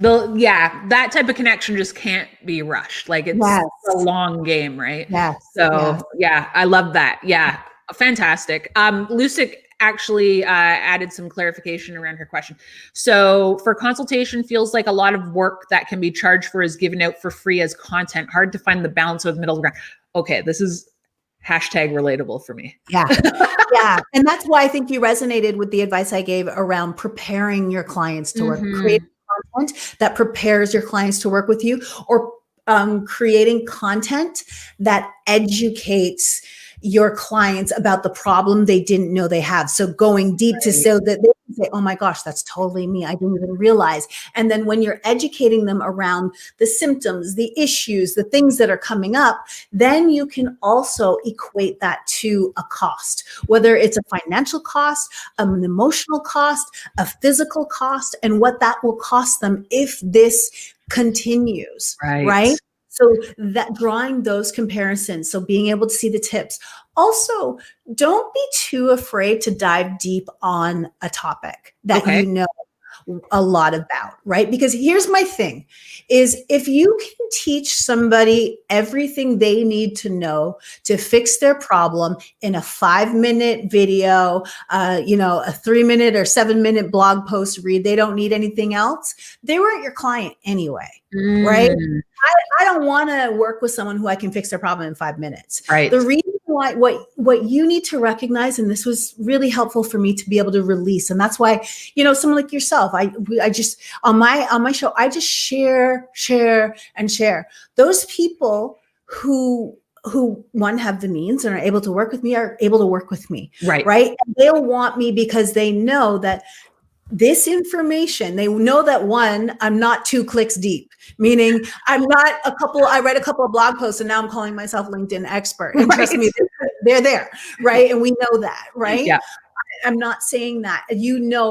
That type of connection just can't be rushed. Like it's a long game. Right. So I love that. Yeah. Fantastic. Lucic actually added some clarification around her question. So for consultation, feels like a lot of work that can be charged for is given out for free as content. Hard to find the balance of the middle ground. Okay, this is #relatable for me. Yeah. And that's why I think you resonated with the advice I gave around preparing your clients to work, creating content that prepares your clients to work with you, or creating content that educates your clients about the problem they didn't know they have. So going deep so that they can say, oh my gosh, that's totally me. I didn't even realize. And then when you're educating them around the symptoms, the issues, the things that are coming up, then you can also equate that to a cost, whether it's a financial cost, an emotional cost, a physical cost, and what that will cost them if this continues, right? So that drawing those comparisons, so being able to see the tips. Also, don't be too afraid to dive deep on a topic that you know a lot about, right? Because here's my thing is if you can teach somebody everything they need to know to fix their problem in a 5-minute video, a 3-minute or 7-minute blog post read, they don't need anything else. They weren't your client anyway, right? I don't want to work with someone who I can fix their problem in 5 minutes. Right. The reason why, what you need to recognize, and this was really helpful for me to be able to release, and that's why, someone like yourself, I just on my show, I just share and share. Those people who one have the means and are able to work with me are able to work with me. Right. And they'll want me because they know that this information, they know that one, I'm not 2 clicks deep, meaning I'm not I read a couple of blog posts and now I'm calling myself LinkedIn expert. And trust me, they're there, right? And we know that, right? Yeah. I'm not saying that,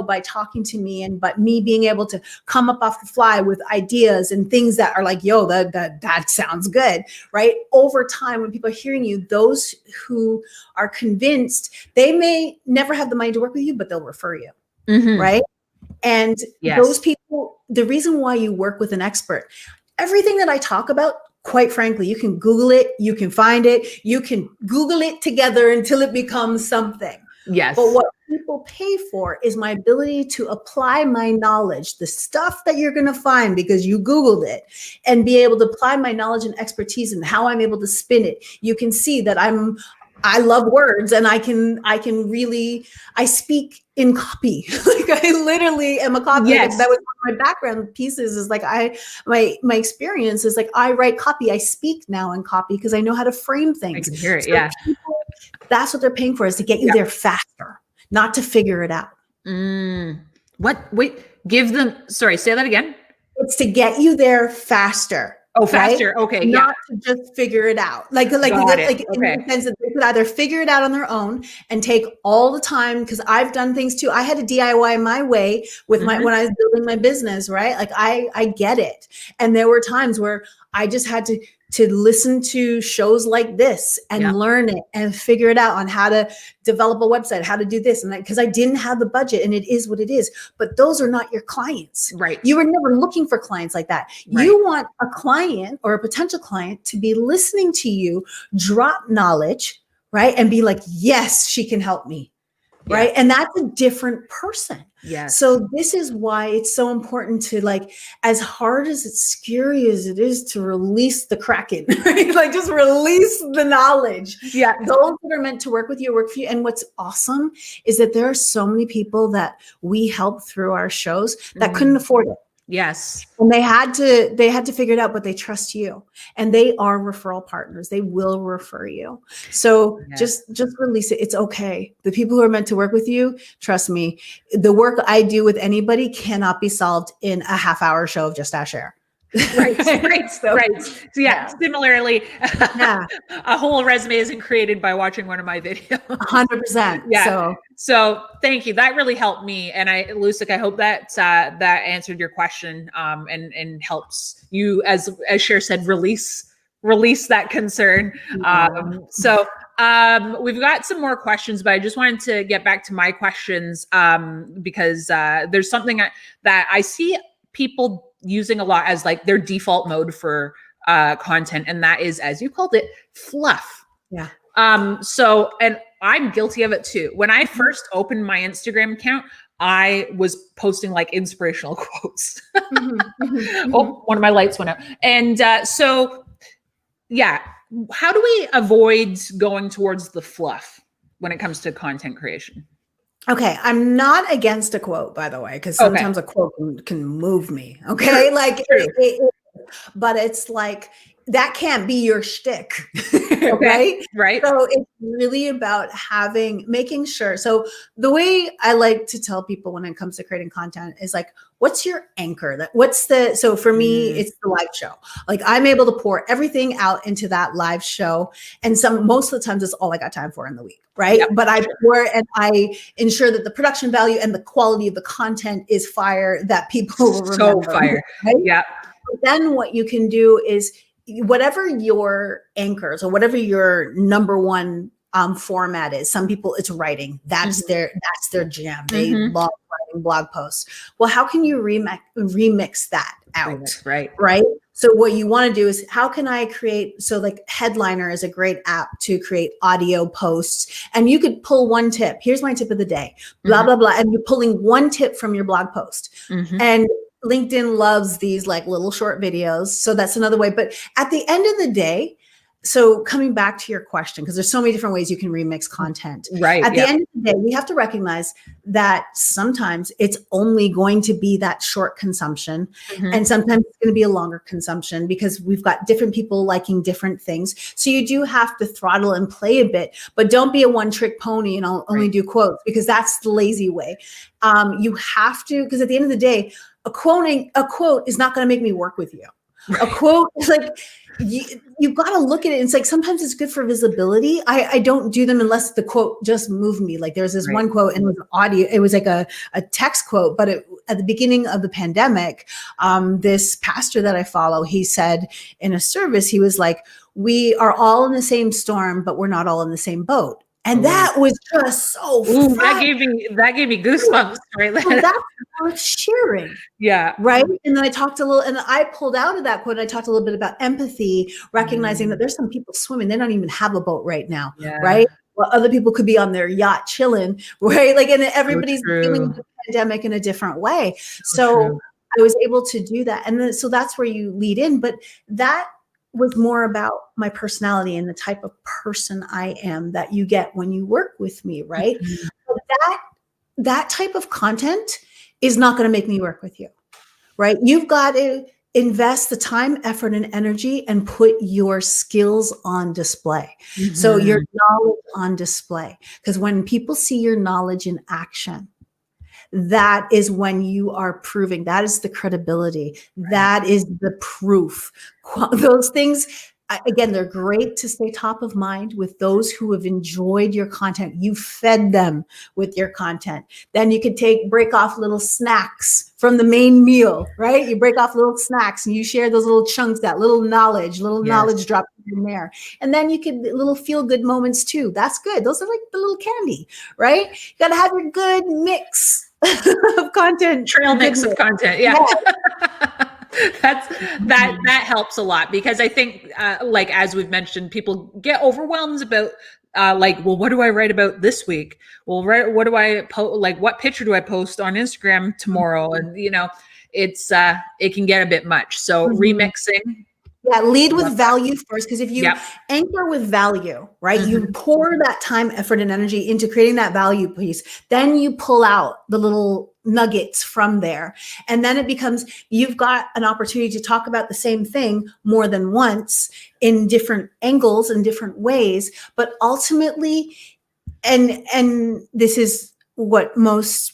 by talking to me but me being able to come up off the fly with ideas and things that are like, yo, that sounds good, right? Over time, when people are hearing you, those who are convinced, they may never have the money to work with you, but they'll refer you, right? And those people, the reason why you work with an expert, everything that I talk about, quite frankly, you can Google it, you can find it, you can Google it together until it becomes something. Yes. But what people pay for is my ability to apply my knowledge, the stuff that you're going to find because you Googled it, and be able to apply my knowledge and expertise and how I'm able to spin it. You can see that I love words, and I speak in copy. Like I literally am a copy. Yes. That was one of my background pieces, is like my experience is like I write copy. I speak now in copy because I know how to frame things. I can hear it. So people, that's what they're paying for, is to get you there faster, not to figure it out. What? Wait, sorry, say that again. It's to get you there faster. Oh, faster. Right? Okay. Not to just figure it out. Like in the sense that they could either figure it out on their own and take all the time. Cause I've done things too. I had to DIY my way with when I was building my business, right? Like I get it. And there were times where I just had to listen to shows like this and learn it and figure it out on how to develop a website, how to do this. And because I didn't have the budget, and it is what it is, but those are not your clients. Right. You were never looking for clients like that. Right. You want a client or a potential client to be listening to you, drop knowledge, right? And be like, yes, she can help me. Right. And that's a different person. Yes. So this is why it's so important to, like, as hard as it's scary as it is to release the Kraken, right? Like just release the knowledge. Yeah. Those that are meant to work with you work for you. And what's awesome is that there are so many people that we help through our shows that couldn't afford it. Yes. And they had to figure it out, but they trust you, and they are referral partners. They will refer you. So just release it. It's okay. The people who are meant to work with you, trust me, the work I do with anybody cannot be solved in a half-hour show of Just Ask Cher. Right. So similarly, a whole resume isn't created by watching one of my videos. 100%. Yeah. So thank you. That really helped me. And Lucic, I hope that that answered your question, and helps you, as Cher said, release that concern. We've got some more questions, but I just wanted to get back to my questions, because there's something that I see people using a lot as like their default mode for content, and that is, as you called it, fluff. Yeah. And I'm guilty of it too. When I first opened my Instagram account, I was posting like inspirational quotes. Oh, one of my lights went out. And how do we avoid going towards the fluff when it comes to content creation? Okay, I'm not against a quote, by the way, because sometimes a quote can move me. Okay, like, but it's like that can't be your shtick, right? Right. So it's really about making sure. So the way I like to tell people when it comes to creating content is like, what's your anchor? So for me, it's the live show. Like I'm able to pour everything out into that live show. And most of the times it's all I got time for in the week. Right. Yep. But I pour and I ensure that the production value and the quality of the content is fire, that people will remember. So fire. Right? Yeah. But then what you can do is, whatever your anchors or whatever your number one format is, some people it's writing. That's their jam. They love writing blog posts. Well, how can you remix that out? Right. So what you want to do is, how can I create? So like Headliner is a great app to create audio posts, and you could pull one tip. Here's my tip of the day, blah, blah, blah. And you're pulling one tip from your blog post. And LinkedIn loves these like little short videos. So that's another way. But at the end of the day, so coming back to your question, because there's so many different ways you can remix content. Right. At the end of the day, we have to recognize that sometimes it's only going to be that short consumption. And sometimes it's going to be a longer consumption because we've got different people liking different things. So you do have to throttle and play a bit, but don't be a one-trick pony and only do quotes, because that's the lazy way. You have to, because at the end of the day, a quote is not going to make me work with you. A quote is like, you've got to look at it. It's like, sometimes it's good for visibility. I don't do them unless the quote just moved me. Like there's this one quote and it was audio. It was like a text quote, but at the beginning of the pandemic, this pastor that I follow, he said in a service, he was like, we are all in the same storm, but we're not all in the same boat. And that was just so that gave me goosebumps right there. So that's worth sharing. Yeah. Right. And then I talked a little, and I pulled out of that quote. I talked a little bit about empathy, recognizing that there's some people swimming. They don't even have a boat right now. Yeah. Right. Well, other people could be on their yacht chilling. Right. Like, and everybody's dealing with the pandemic in a different way. So I was able to do that. And then, so that's where you lead in. But that was more about my personality and the type of person I am that you get when you work with me, right? But that type of content is not going to make me work with you, right? You've got to invest the time, effort, and energy and put your skills on display. So your knowledge on display. Because when people see your knowledge in action, that is when you are proving, that is the credibility. That is the proof. Those things, again, they're great to stay top of mind with those who have enjoyed your content. You fed them with your content. Then you could break off little snacks from the main meal, right? You break off little snacks and you share those little chunks, that little knowledge drop in there. And then you could little feel good moments too. That's good. Those are like the little candy, right? You got to have your good mix of content. Trail mix of content. Yeah. That helps a lot, because I think like, as we've mentioned, people get overwhelmed about like, well, what do I write about this week? Well, what do I post? Like, what picture do I post on Instagram tomorrow? And it's it can get a bit much. So remixing. Yeah, lead with value first, because if you anchor with value, right, you pour that time, effort, and energy into creating that value piece, then you pull out the little nuggets from there. And then it becomes, you've got an opportunity to talk about the same thing more than once in different angles and different ways. But ultimately, and this is what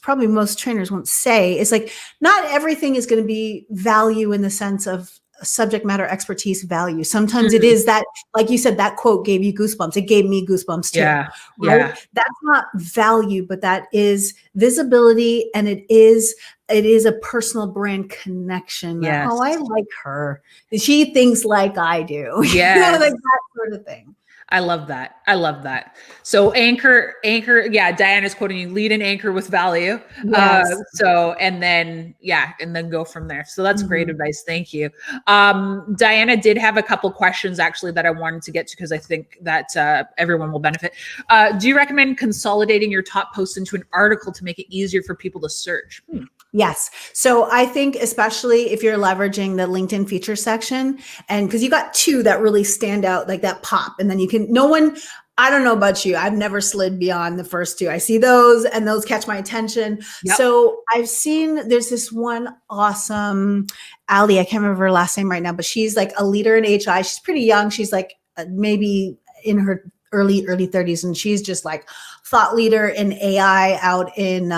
probably most trainers won't say, is like, not everything is going to be value in the sense of subject matter expertise value. Sometimes it is that, like you said, that quote gave you goosebumps. It gave me goosebumps too. Yeah. Right? Yeah. That's not value, but that is visibility, and it is a personal brand connection. Yes. Oh, I like her. She thinks like I do. Yeah. Like that sort of thing. I love that. I love that. So anchor. Yeah. Diana's quoting you, lead and anchor with value. Yes. And then go from there. So that's great advice. Thank you. Diana did have a couple questions actually that I wanted to get to, because I think that everyone will benefit. Do you recommend consolidating your top posts into an article to make it easier for people to search? Yes. So I think, especially if you're leveraging the LinkedIn feature section, and because you got two that really stand out, like that pop, and then I don't know about you, I've never slid beyond the first two. I see those and those catch my attention. Yep. So I've seen, there's this one awesome Ali, I can't remember her last name right now, but she's like a leader in HI. She's pretty young. She's like maybe in her early 30s. And she's just like thought leader in AI out in,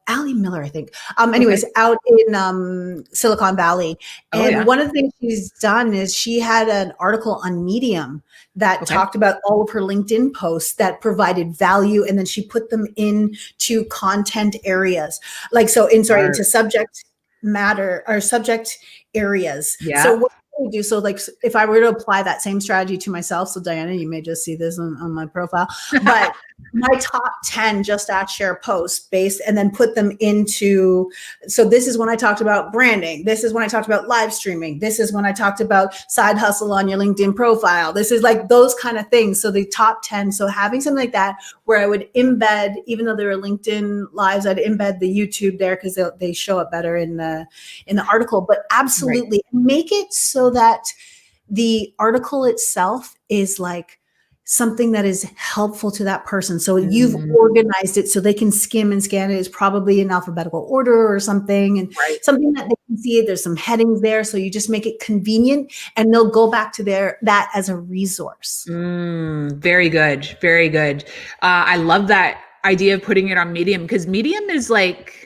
Ali Miller, I think. Anyways, out in Silicon Valley. And one of the things she's done is she had an article on Medium that talked about all of her LinkedIn posts that provided value. And then she put them into content areas. Like, so into subject matter or subject areas. Yeah. So what we do, so like if I were to apply that same strategy to myself, so Diana, you may just see this on my profile, but my top 10 just at Cher posts based, and then put them into, so this is when I talked about branding. This is when I talked about live streaming. This is when I talked about side hustle on your LinkedIn profile. This is like those kind of things. So the top 10, so having something like that where I would embed, even though there were LinkedIn lives, I'd embed the YouTube there because they show up better in the article, but absolutely make it so that the article itself is like something that is helpful to that person. So you've organized it so they can skim and scan it. It's probably in alphabetical order or something, and something that they can see. There's some headings there. So you just make it convenient, and they'll go back to that as a resource. Very good. Very good. I love that idea of putting it on Medium, because Medium is like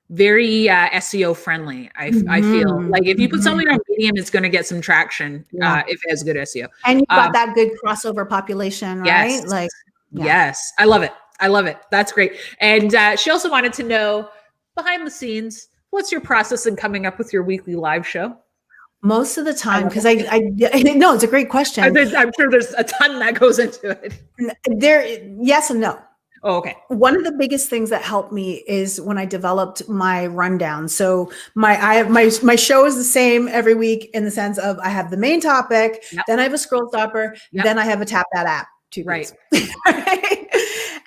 very SEO friendly. I feel like if you put something on Medium, it's going to get some traction if it has good SEO. And you've got that good crossover population, right? Yes. Like, yes, I love it. I love it. That's great. And she also wanted to know, behind the scenes, what's your process in coming up with your weekly live show? Most of the time, because I no, it's a great question. I'm sure there's a ton that goes into it. Yes and no. Oh, okay. One of the biggest things that helped me is when I developed my rundown. So my show is the same every week in the sense of I have the main topic, then I have a scroll stopper, then I have a tap that app. Right.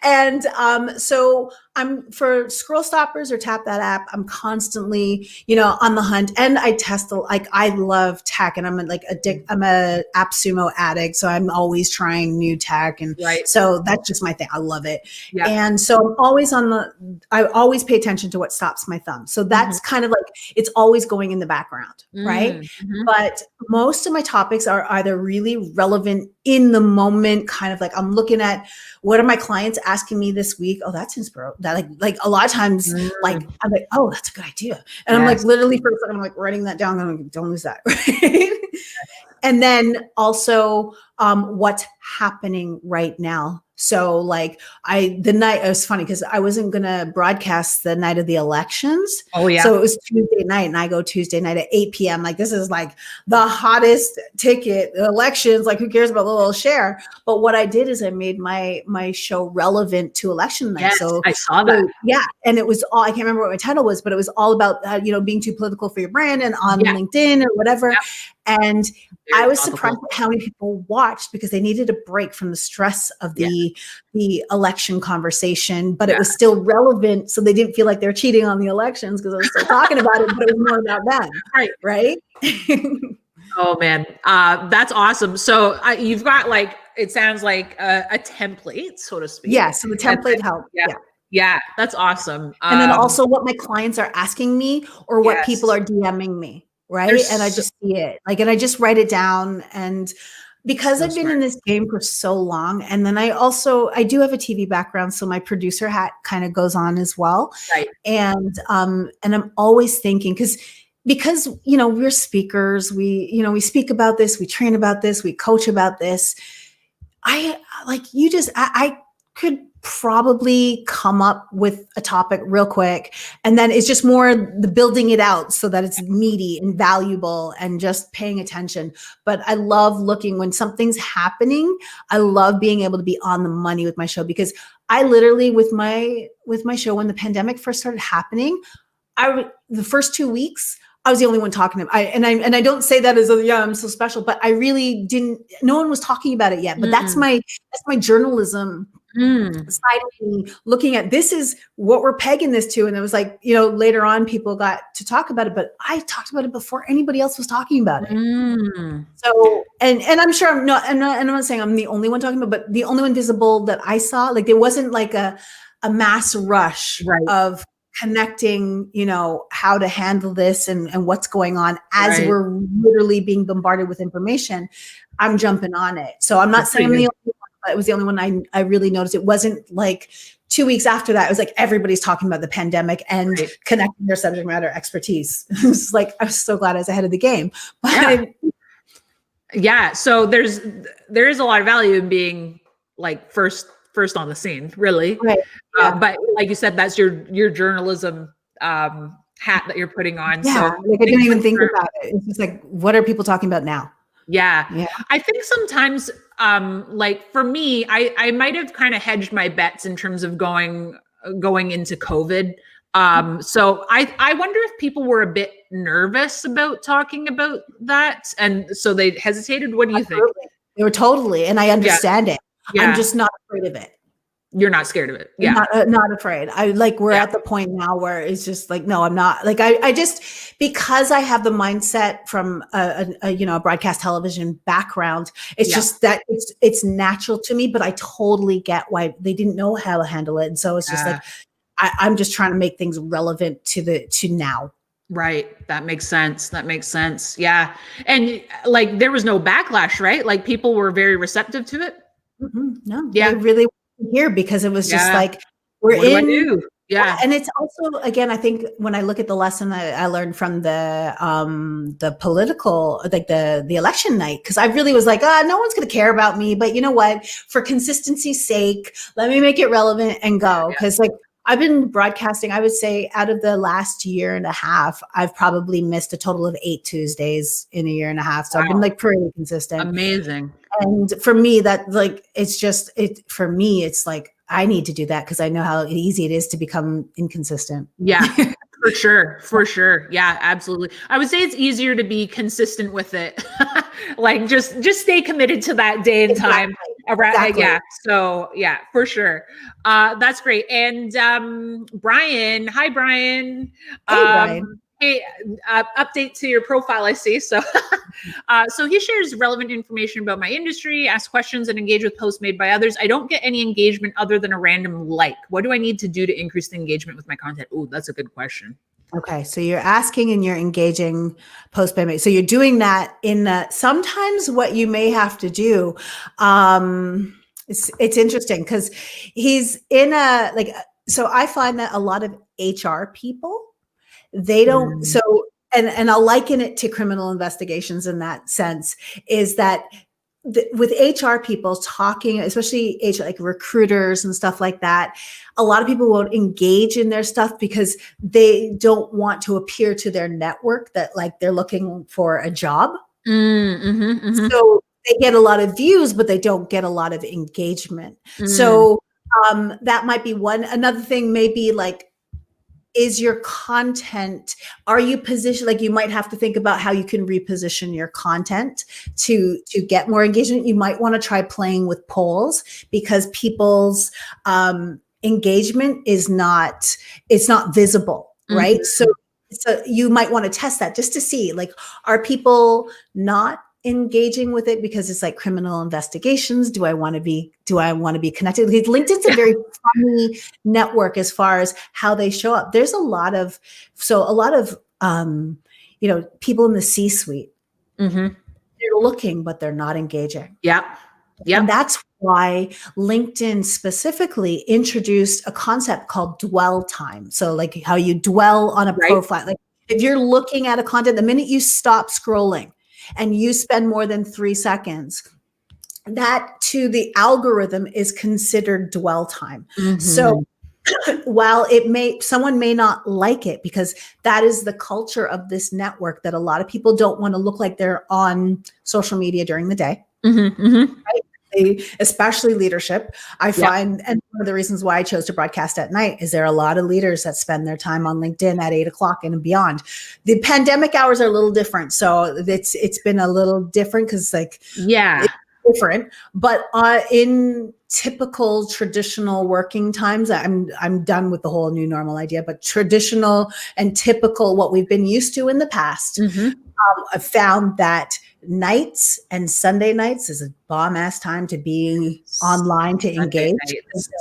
And so I'm for scroll stoppers or tap that app, I'm constantly, on the hunt, and I test I love tech, and I'm I'm a AppSumo addict. So I'm always trying new tech. And so that's just my thing. I love it. Yeah. And so I'm always I always pay attention to what stops my thumb. So that's kind of like, it's always going in the background. Right. But most of my topics are either really relevant in the moment, kind of like I'm looking at what are my clients asking me this week? Oh, that's inspirational. That like a lot of times, like I'm like, oh, that's a good idea. And I'm like, literally for a second, I'm like writing that down. I'm like, don't lose that. Right? And then also what's happening right now. So like it was funny because I wasn't going to broadcast the night of the elections. Oh yeah. So it was Tuesday night, and I go Tuesday night at 8 p.m. Like, this is like the hottest ticket, elections. Like, who cares about the little Cher? But what I did is I made my show relevant to election night. Yes, so I saw that. Yeah. And it was all, I can't remember what my title was, but it was all about, being too political for your brand and on LinkedIn or whatever. Yeah. And I was surprised at how many people watched, because they needed a break from the stress of the election conversation, but it was still relevant. So they didn't feel like they're cheating on the elections because I was still talking about it, but it was more about them. Right. Oh man. That's awesome. So you've got it sounds like a template, so to speak. Yeah. So the template helped. Yeah. That's awesome. And then also what my clients are asking me, or what people are DMing me. Right. And I just see it and I just write it down. And because I've been in this game for so long, and then I do have a TV background. So my producer hat kind of goes on as well. Right. And I'm always thinking, because we're speakers, we speak about this, we train about this, we coach about this. I could probably come up with a topic real quick, and then it's just more the building it out so that it's meaty and valuable and just paying attention. But I love looking when something's happening. I love being able to be on the money with my show, because I literally with my show, when the pandemic first started happening, the first 2 weeks I was the only one talking to him. I don't say that as I'm so special, but I really didn't. No one was talking about it yet. But that's my journalism side of me, looking at this is what we're pegging this to. And it was like, later on people got to talk about it, but I talked about it before anybody else was talking about it. So, and I'm sure I'm not saying I'm the only one talking about, but the only one visible that I saw, like there wasn't like a mass rush of connecting, how to handle this and what's going on as we're literally being bombarded with information. I'm jumping on it. So I'm not saying I'm the only one, but it was the only one I really noticed. It wasn't like 2 weeks after that. It was like everybody's talking about the pandemic and connecting their subject matter expertise. It's like, I was so glad I was ahead of the game. But so there is a lot of value in being like first on the scene, really. Right. But like you said, that's your journalism hat that you're putting on. Yeah. So I didn't even think about it. It's just like, what are people talking about now? Yeah. I think sometimes, like for me, I might have kind of hedged my bets in terms of going into COVID. So I wonder if people were a bit nervous about talking about that, and so they hesitated. What do you think? They were totally, and I understand it. I'm just not afraid of it. You're not scared of it. I'm Yeah. not afraid. We're Yeah. at the point now where it's just like, no, I'm not like, I just, because I have the mindset from a broadcast television background, it's just that it's natural to me, but I totally get why they didn't know how to handle it. And so it's just like, I'm just trying to make things relevant to now. Right. That makes sense. That makes sense. Yeah. And like, there was no backlash, right? Like people were very receptive to it. No, Yeah. they really weren't here because it was just like, what do I do? Yeah. And it's also, again, I think when I look at the lesson that I learned from the political, like the election night, because I really was like, no one's going to care about me, but you know what? For consistency's sake, let me make it relevant and go. Because like I've been broadcasting, I would say out of the last year and a half, I've probably missed a total of 8 Tuesdays in a year and a half. So I've been like pretty consistent. Amazing. And for me, that like, for me, it's like, I need to do that because I know how easy it is to become inconsistent. Yeah, for sure. For sure. Yeah, absolutely. I would say it's easier to be consistent with it. Like just stay committed to that day and time. Exactly. Yeah. So yeah, for sure. That's great. And Brian, hi Brian. Hey Brian. Hey, update to your profile, I see. So, so he shares relevant information about my industry, asks questions, and engage with posts made by others. I don't get any engagement other than a random like. What do I need to do to increase the engagement with my content? Oh, that's a good question. Okay, so you're asking and you're engaging post by me. So you're doing that sometimes what you may have to do. It's interesting because he's in so I find that a lot of HR people, they don't, so, and I'll liken it to criminal investigations in that sense, is that with HR people talking, especially HR, like recruiters and stuff like that, a lot of people won't engage in their stuff because they don't want to appear to their network that like they're looking for a job. So they get a lot of views, but they don't get a lot of engagement. So that might be one. Another thing may be like, is your content, are you positioned, like you might have to think about how you can reposition your content to get more engagement. You might want to try playing with polls because people's engagement it's not visible, right? So you might want to test that just to see, like, are people not engaging with it because it's like criminal investigations? Do I want to be connected? Because LinkedIn's a very funny network as far as how they show up. There's a lot of people in the C-suite. They're looking, but they're not engaging. Yeah. And that's why LinkedIn specifically introduced a concept called dwell time. So like how you dwell on a profile. Like if you're looking at a content, the minute you stop scrolling and you spend more than 3 seconds, that to the algorithm is considered dwell time. So while someone may not like it because that is the culture of this network, that a lot of people don't want to look like they're on social media during the day. Right? Especially leadership. I find, and one of the reasons why I chose to broadcast at night is there are a lot of leaders that spend their time on LinkedIn at 8 o'clock and beyond. The pandemic hours are a little different. So it's been a little different because it's different, but in typical traditional working times, I'm done with the whole new normal idea, but traditional and typical, what we've been used to in the past, I've found that nights and Sunday nights is a bomb ass time to be online, to engage.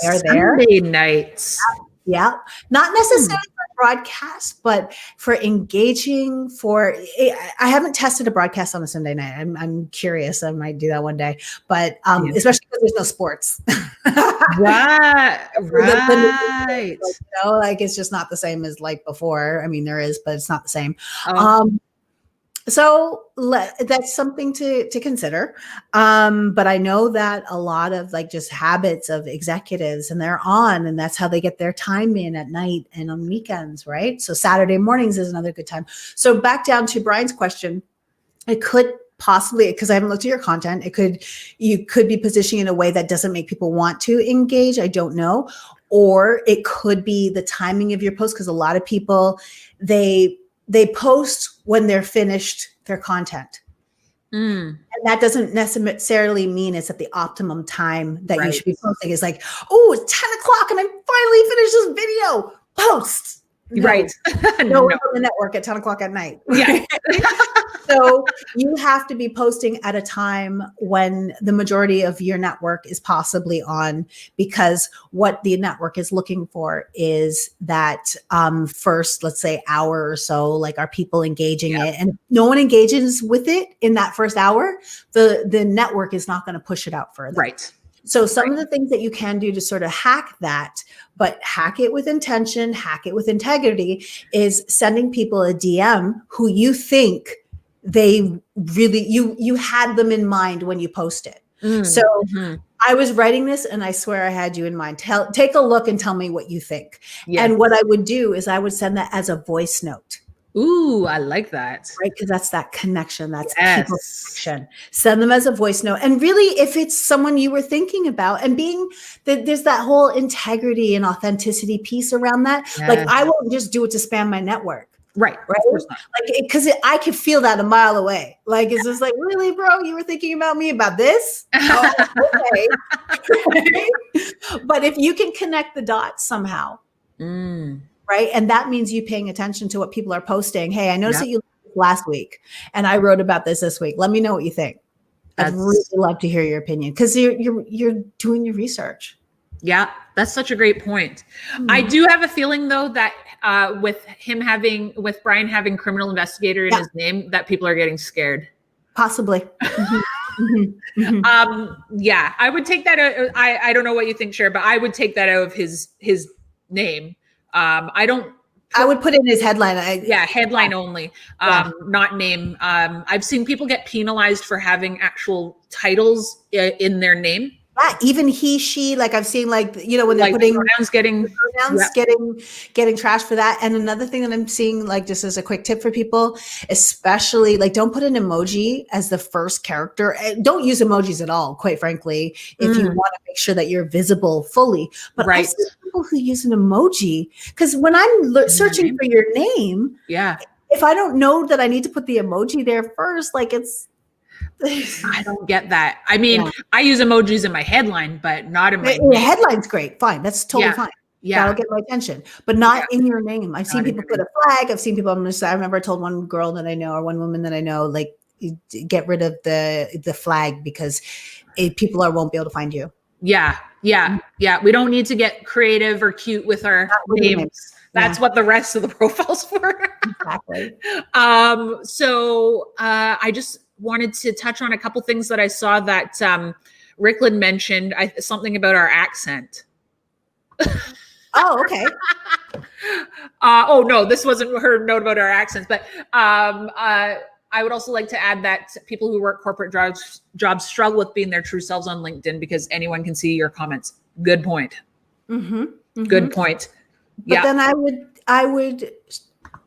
They're there. Sunday nights. Yeah. Not necessarily for broadcast, but for engaging I haven't tested a broadcast on a Sunday night. I'm curious. I might do that one day, but especially because there's no sports. Right. Like it's just not the same as like before. I mean, there is, but it's not the same. So that's something to consider. But I know that a lot of like just habits of executives, and they're on, and that's how they get their time in at night and on weekends, right? So Saturday mornings is another good time. So back down to Brian's question, it could possibly, because I haven't looked at your content, you could be positioning in a way that doesn't make people want to engage. I don't know. Or it could be the timing of your post, because a lot of people, they post when they're finished their content. Mm, And that doesn't necessarily mean it's at the optimum time that you right. should be posting. It's like, oh, it's 10 o'clock and I finally finished this video. Post. No, Right. no No. one's on the network at 10 o'clock at night. Yeah. So you have to be posting at a time when the majority of your network is possibly on, because what the network is looking for is that first, let's say, hour or so, like, are people engaging it? And if no one engages with it in that first hour, the network is not going to push it out further. Right. So some of the things that you can do to sort of hack that, but hack it with intention, hack it with integrity, is sending people a DM who you think they really, you had them in mind when you post it. So I was writing this and I swear I had you in mind. Take a look and tell me what you think. Yes. And what I would do is I would send that as a voice note. Ooh, I like that. Right, because that's that connection. That's Yes. people connection. Send them as a voice note. And really, if it's someone you were thinking about, and being that there's that whole integrity and authenticity piece around that. Like, Yes. I won't just do it to spam my network. Right. Right. Of course not. Like, because I could feel that a mile away. Like, it's just like, really, bro, you were thinking about me about this? Oh, okay. But if you can connect the dots somehow, right? And that means you paying attention to what people are posting. Hey, I noticed that you last week and I wrote about this week. Let me know what you think. I'd really love to hear your opinion, because you're doing your research. Yeah, that's such a great point. I do have a feeling, though, that with Brian having criminal investigator in his name, that people are getting scared. Possibly. Yeah, I would take that out. I don't know what you think, Cher, but I would take that out of his name. I would put in his headline. Headline only, not name. I've seen people get penalized for having actual titles in their name. Yeah, even he, she, like, I've seen, like, you know, when they're putting pronouns getting trashed for that. And another thing that I'm seeing, like, just as a quick tip for people, especially, like, don't put an emoji as the first character. Don't use emojis at all, quite frankly, if you want to make sure that you're visible fully. But I see people who use an emoji, because when I'm searching for your name, if I don't know that I need to put the emoji there first, like, I don't get that. I mean, I use emojis in my headline, but not in my name. Headline's great. Fine. That's totally fine. Yeah. That'll get my attention, but not in your name. I've seen people put a flag. I've seen people, I remember I told one girl that I know, or one woman that I know, like, get rid of the flag, because people won't be able to find you. Yeah. We don't need to get creative or cute with our names. That's what the rest of the profile's for. Exactly. So I just wanted to touch on a couple things that I saw that Ricklin mentioned, something about our accent. Oh, okay. Oh, no, this wasn't her note about our accents, but I would also like to add that people who work corporate jobs struggle with being their true selves on LinkedIn, because anyone can see your comments. Good point. Good point. But then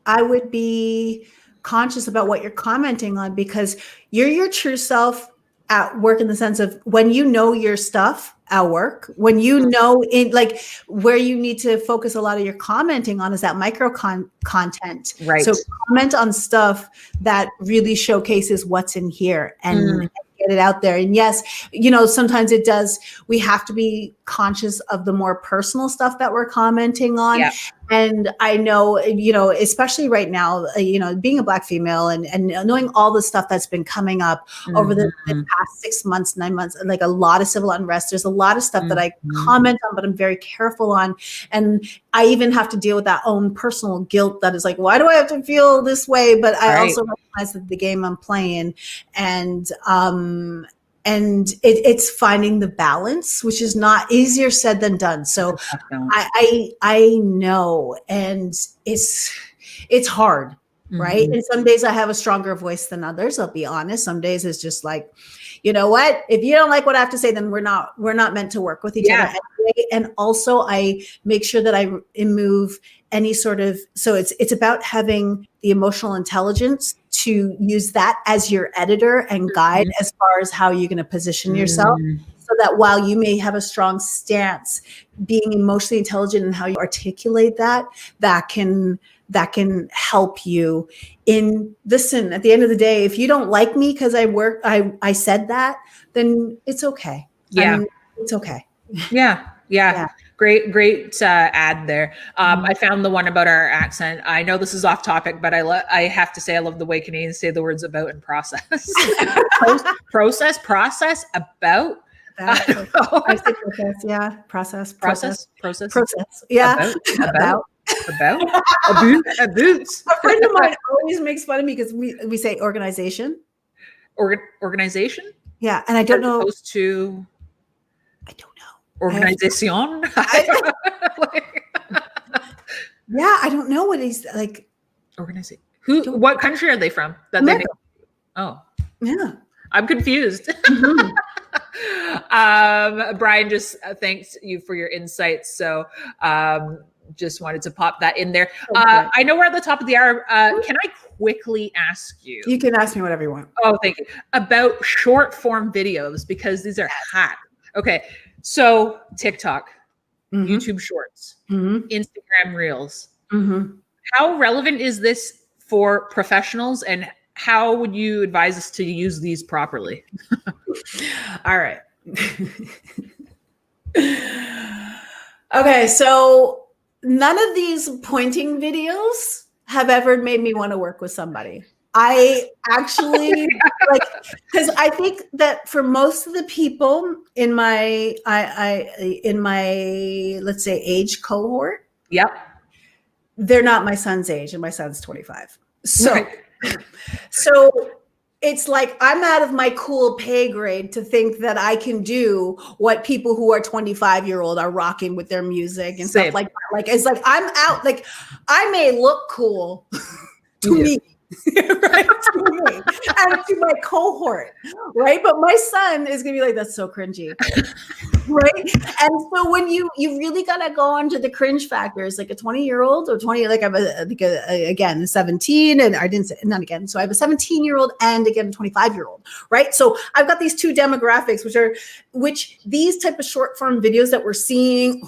I would be conscious about what you're commenting on, because you're your true self at work, in the sense of when you know your stuff at work, when you know like where you need to focus a lot of your commenting on is that micro content. Right. So comment on stuff that really showcases what's in here and get it out there. And yes, you know, sometimes we have to be conscious of the more personal stuff that we're commenting on. Yeah. And I know, you know, especially right now, you know, being a Black female and knowing all the stuff that's been coming up over the past 6 months, 9 months, like a lot of civil unrest, there's a lot of stuff that I comment on, but I'm very careful on. And I even have to deal with that own personal guilt that is like, why do I have to feel this way? But I also recognize that the game I'm playing, and it's finding the balance, which is not easier said than done. So I know, and it's hard, right? And some days I have a stronger voice than others. I'll be honest. Some days it's just like, you know what? If you don't like what I have to say, then we're not meant to work with each other anyway. And also, I make sure that I remove any sort of. So it's about having the emotional intelligence to use that as your editor and guide as far as how you're going to position yourself, so that while you may have a strong stance, being emotionally intelligent in how you articulate that can that can help you in listen, at the end of the day, if you don't like me because I said that, then it's okay. Yeah. It's okay. Yeah. Yeah. Great ad there. I found the one about our accent. I know this is off topic, but I have to say I love the way Canadians say the words about and process. process, about. I don't know. I say process, yeah. Process. Yeah. About. A boots. A friend of mine always makes fun of me because we say organization. Organization? Yeah. And I don't know. Opposed to I don't know. Organization? Yeah, I don't know what he's like. Organization. What country are they from? Oh. Yeah. I'm confused. Brian just thanks you for your insights. So just wanted to pop that in there. I know we're at the top of the hour. Can I quickly ask you? You can ask me whatever you want. Oh, thank you. About short form videos, because these are hot. Okay. So TikTok, YouTube Shorts, Instagram Reels. How relevant is this for professionals, and how would you advise us to use these properly? All right. Okay, so none of these pointing videos have ever made me want to work with somebody. I actually because I think that for most of the people in my let's say age cohort, they're not my son's age, and my son's 25. So it's like I'm out of my cool pay grade to think that I can do what people who are 25-year-old are rocking with their music and stuff like that. Like it's like I'm out. Like I may look cool to me. Right, to me and to my cohort, right? But my son is gonna be like, that's so cringy, right? And so when you really gotta go onto the cringe factors, like a 20-year-old or 20, like I'm again 17, and I didn't say not again. So I have a 17-year-old and again a 25-year-old, right? So I've got these two demographics, which these type of short form videos that we're seeing.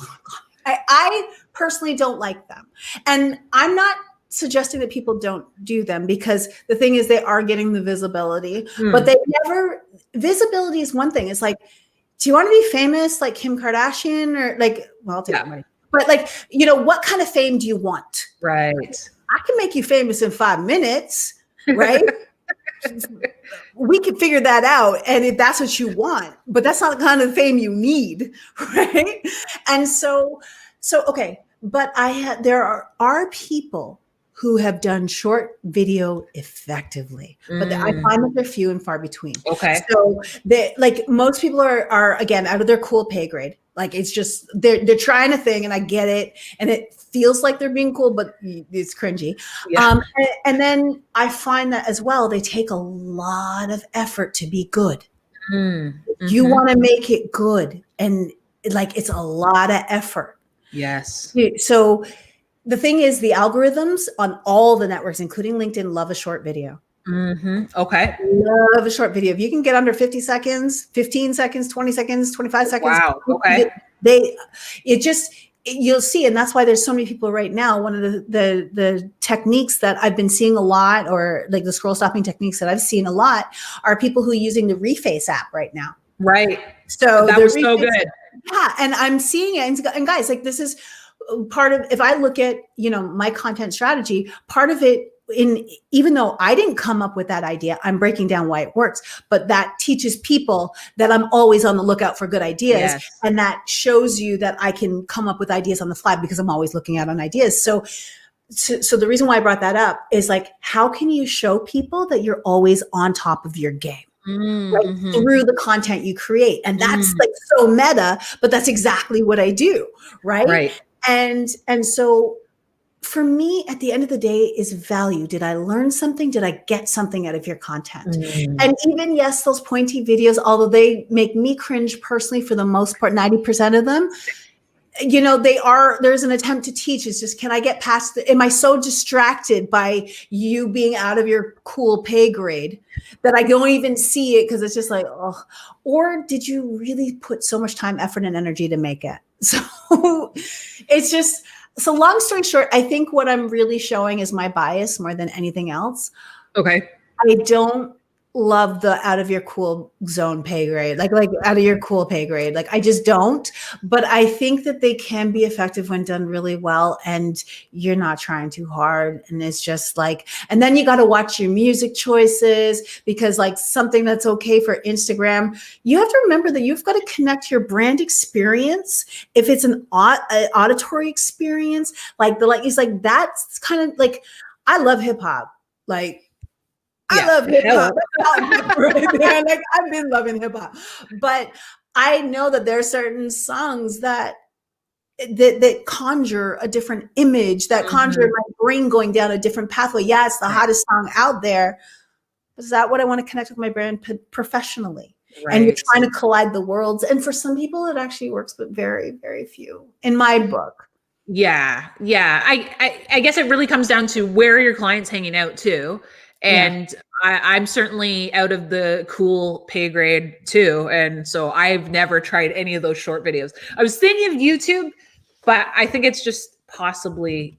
I personally don't like them, and I'm not suggesting that people don't do them, because the thing is they are getting the visibility, but they never, visibility is one thing. It's like, do you want to be famous like Kim Kardashian, or like, well, I'll take that money, but like, what kind of fame do you want? Right. I can make you famous in 5 minutes, right? We can figure that out. And if that's what you want, but that's not the kind of fame you need. Right. And so, okay. But there are people who have done short video effectively, but I find that they're few and far between. Okay. So like most people are again out of their cool pay grade. Like it's just they're trying a thing, and I get it, and it feels like they're being cool, but it's cringy. Yeah. And then I find that as well, they take a lot of effort to be good. You want to make it good, and like it's a lot of effort. Yes. So the thing is, the algorithms on all the networks, including LinkedIn, love a short video. Okay. Love a short video. If you can get under 50 seconds, 15 seconds, 20 seconds, 25 seconds. Wow. Okay. You'll see. And that's why there's so many people right now. One of the techniques that I've been seeing a lot, or like the scroll stopping techniques that I've seen a lot, are people who are using the Reface app right now. Right. So that was so good. Yeah. And I'm seeing it. And guys, like this is part of, if I look at, my content strategy, part of it even though I didn't come up with that idea, I'm breaking down why it works, but that teaches people that I'm always on the lookout for good ideas. Yes. And that shows you that I can come up with ideas on the fly because I'm always looking out on ideas. So the reason why I brought that up is like, how can you show people that you're always on top of your game? Right, through the content you create. And that's like so meta, but that's exactly what I do. Right. And so for me, at the end of the day, is value. Did I learn something? Did I get something out of your content? And even, yes, those pointy videos, although they make me cringe personally for the most part, 90% of them, there's an attempt to teach. It's just, can I get past am I so distracted by you being out of your cool pay grade that I don't even see it? Cause it's just like, oh, or did you really put so much time, effort, and energy to make it? So it's just, So long story short, I think what I'm really showing is my bias more than anything else. Okay. I don't love the out of your cool zone pay grade, like out of your cool pay grade. Like I just don't, but I think that they can be effective when done really well and you're not trying too hard. And it's just like, and then you got to watch your music choices because like something that's okay for Instagram, you have to remember that you've got to connect your brand experience. If it's an auditory experience, it's like, that's kind of like, I love hip hop. Like, I love hip hop. Right there. Like I've been loving hip hop, but I know that there are certain songs that conjure a different image, that conjure my brain going down a different pathway. Yeah, it's the hottest song out there. Is that what I want to connect with my brand professionally? Right. And you're trying to collide the worlds. And for some people, it actually works, but very, very few in my book. Yeah. Yeah. I guess it really comes down to where are your clients hanging out too. And I'm certainly out of the cool pay grade too. And so I've never tried any of those short videos. I was thinking of YouTube, but I think it's just possibly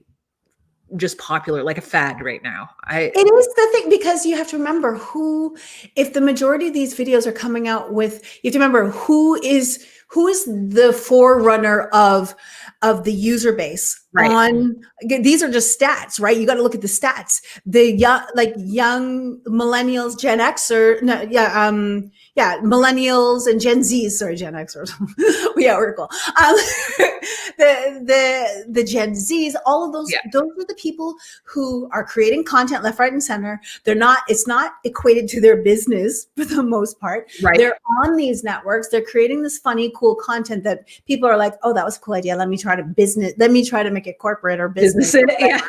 just popular, like a fad right now. It is the thing, because you have to remember if the majority of these videos are coming out with, you have to remember who is the forerunner of the user base. Right. These are just stats, right? You got to look at the stats. The young millennials, Gen X, millennials and Gen Zs. Sorry, Gen Xers. Yeah, we're cool. The Gen Zs, all of those. Yeah. Those are the people who are creating content left, right, and center. It's not equated to their business for the most part. Right. They're on these networks. They're creating this funny, cool content that people are like, oh, that was a cool idea. Let me try to make it corporate or business. Yeah.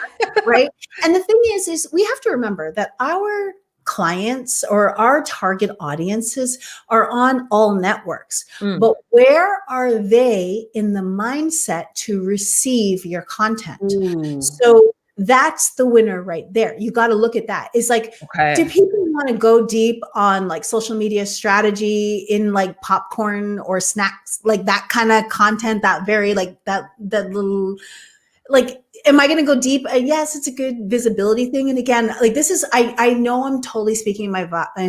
Right. And the thing is we have to remember that our clients or our target audiences are on all networks, but where are they in the mindset to receive your content? So that's the winner right there. You got to look at that. It's like, do people want to go deep on like social media strategy in like popcorn or snacks, like that kind of content, that very like that little, like, am I going to go deep? Yes, it's a good visibility thing. And again, like this is, I know I'm totally speaking in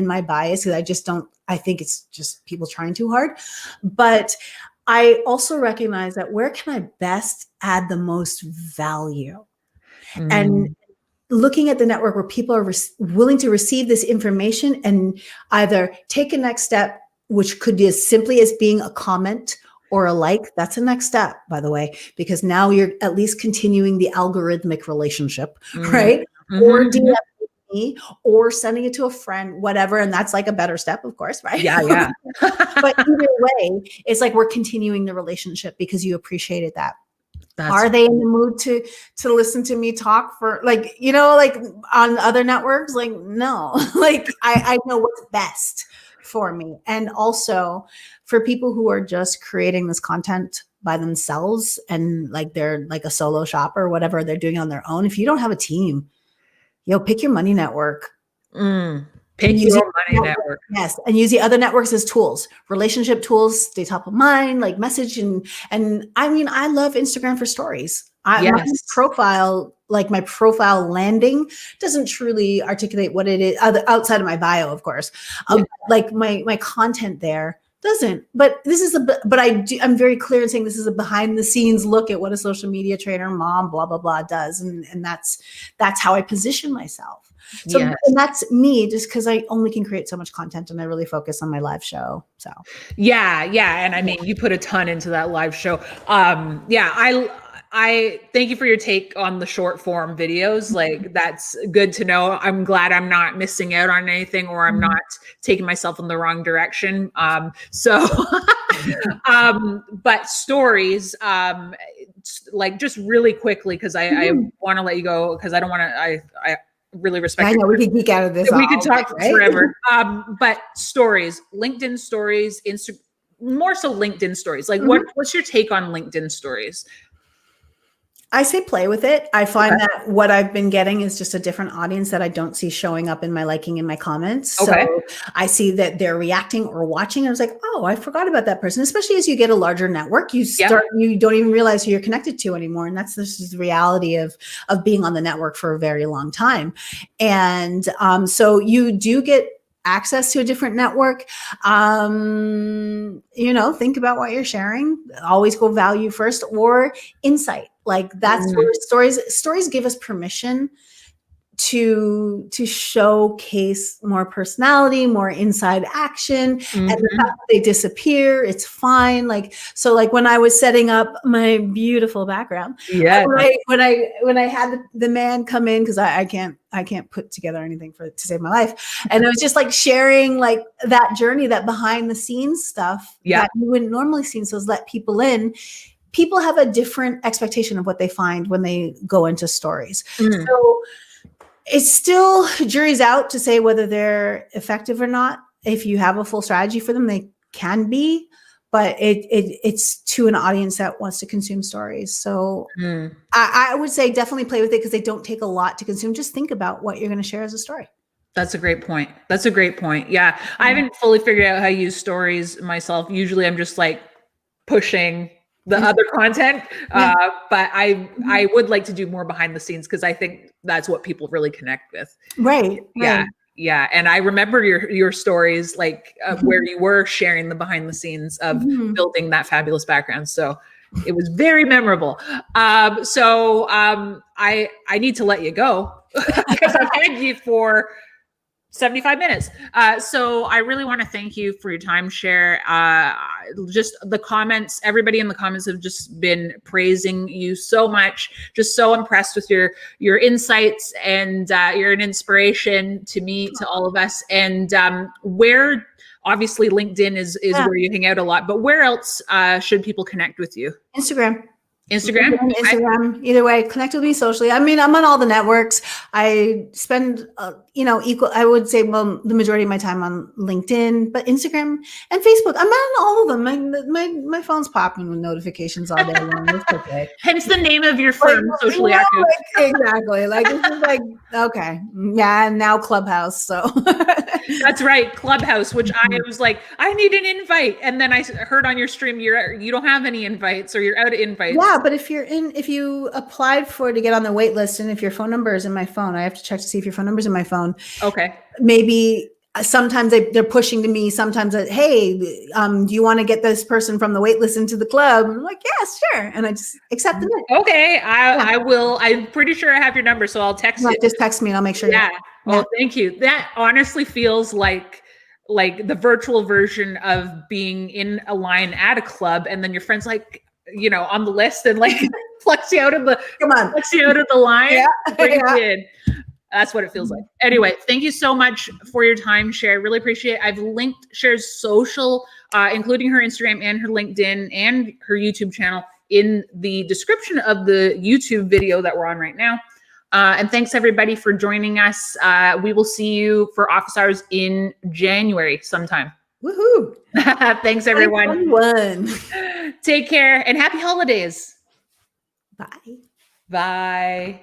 my bias, because I think it's just people trying too hard. But I also recognize that where can I best add the most value? And looking at the network where people are willing to receive this information and either take a next step, which could be as simply as being a comment or a like. That's a next step, by the way, because now you're at least continuing the algorithmic relationship, right? Or DM me, or sending it to a friend, whatever. And that's like a better step, of course, right? Yeah. But either way, it's like we're continuing the relationship because you appreciated that. Are they in the mood to listen to me talk for like, like on other networks? Like, no, like I know what's best for me. And also for people who are just creating this content by themselves and like they're like a solo shopper or whatever they're doing on their own. If you don't have a team, pick your money network. Pick your money network. Yes. And use the other networks as tools, relationship tools, stay top of mind, like message. And I mean, I love Instagram for stories. My profile landing doesn't truly articulate what it is outside of my bio, of course. Like my content there doesn't, but I'm very clear in saying this is a behind the scenes look at what a social media trainer, mom, blah, blah, blah does. And that's how I position myself. So and that's me, just because I only can create so much content and I really focus on my live show. So yeah. And I mean, you put a ton into that live show. I thank you for your take on the short form videos. Like that's good to know. I'm glad I'm not missing out on anything or I'm not taking myself in the wrong direction. But stories, like just really quickly, because I want to let you go because I don't want to, I really respect. I know we could geek out of this. We could talk forever. But stories, LinkedIn stories, more so LinkedIn stories. Like what's your take on LinkedIn stories? I say play with it. I find that what I've been getting is just a different audience that I don't see showing up in my liking in my comments. So I see that they're reacting or watching. I was like, oh, I forgot about that person. Especially as you get a larger network, you don't even realize who you're connected to anymore. And this is the reality of being on the network for a very long time. And so you do get access to a different network. Think about what you're sharing. Always go value first or insight. Like that's where stories give us permission to showcase more personality, more inside action, and the fact that they disappear, it's fine. Like when I was setting up my beautiful background, when I had the man come in, because I can't put together anything to save my life, and I was just like sharing like that journey, that behind the scenes stuff that you wouldn't normally see. So let people in. People have a different expectation of what they find when they go into stories. So it's still jury's out to say whether they're effective or not. If you have a full strategy for them, they can be, but it's to an audience that wants to consume stories. So I would say definitely play with it because they don't take a lot to consume. Just think about what you're going to share as a story. That's a great point. Yeah. I haven't fully figured out how to use stories myself. Usually I'm just like pushing the other content. But I would like to do more behind the scenes because I think that's what people really connect with. Right. Yeah. Yeah. And I remember your stories, like where you were sharing the behind the scenes of building that fabulous background. So it was very memorable. I need to let you go because I've had you for 75 minutes. So I really want to thank you for your time, Cher. Just the comments, everybody in the comments have just been praising you so much. Just so impressed with your insights, and you're an inspiration to me, to all of us. And where, obviously LinkedIn is where you hang out a lot, but where else should people connect with you? Instagram. Instagram. Either way, connect with me socially. I mean, I'm on all the networks. I spend, I would say, the majority of my time on LinkedIn, but Instagram and Facebook. I'm on all of them. My phone's popping with notifications all day long. It's okay. Hence the name of your firm, Socially Active. Exactly. Like this is like, okay, yeah. And now Clubhouse. So that's right, Clubhouse. Which I was like, I need an invite, and then I heard on your stream you don't have any invites, or you're out of invites. Yeah, but if you applied to get on the wait list, and if your phone number is in my phone, I have to check to see if your phone number is in my phone. Okay. Maybe sometimes they're pushing to me. Sometimes, hey, do you want to get this person from the wait list into the club? I'm like, yes, sure. And I just accept them. Okay. I will. I'm pretty sure I have your number, so I'll text you. Just text me and I'll make sure. Yeah. Well, thank you. That honestly feels like the virtual version of being in a line at a club, and then your friend's like, on the list, and like flex you out of the line. Yeah. That's what it feels like. Anyway, thank you so much for your time, Cher. Really appreciate it. I've linked Cher's social, including her Instagram and her LinkedIn and her YouTube channel, in the description of the YouTube video that we're on right now. And thanks everybody for joining us. We will see you for office hours in January sometime. Woohoo. Thanks everyone. Take care and happy holidays. Bye. Bye.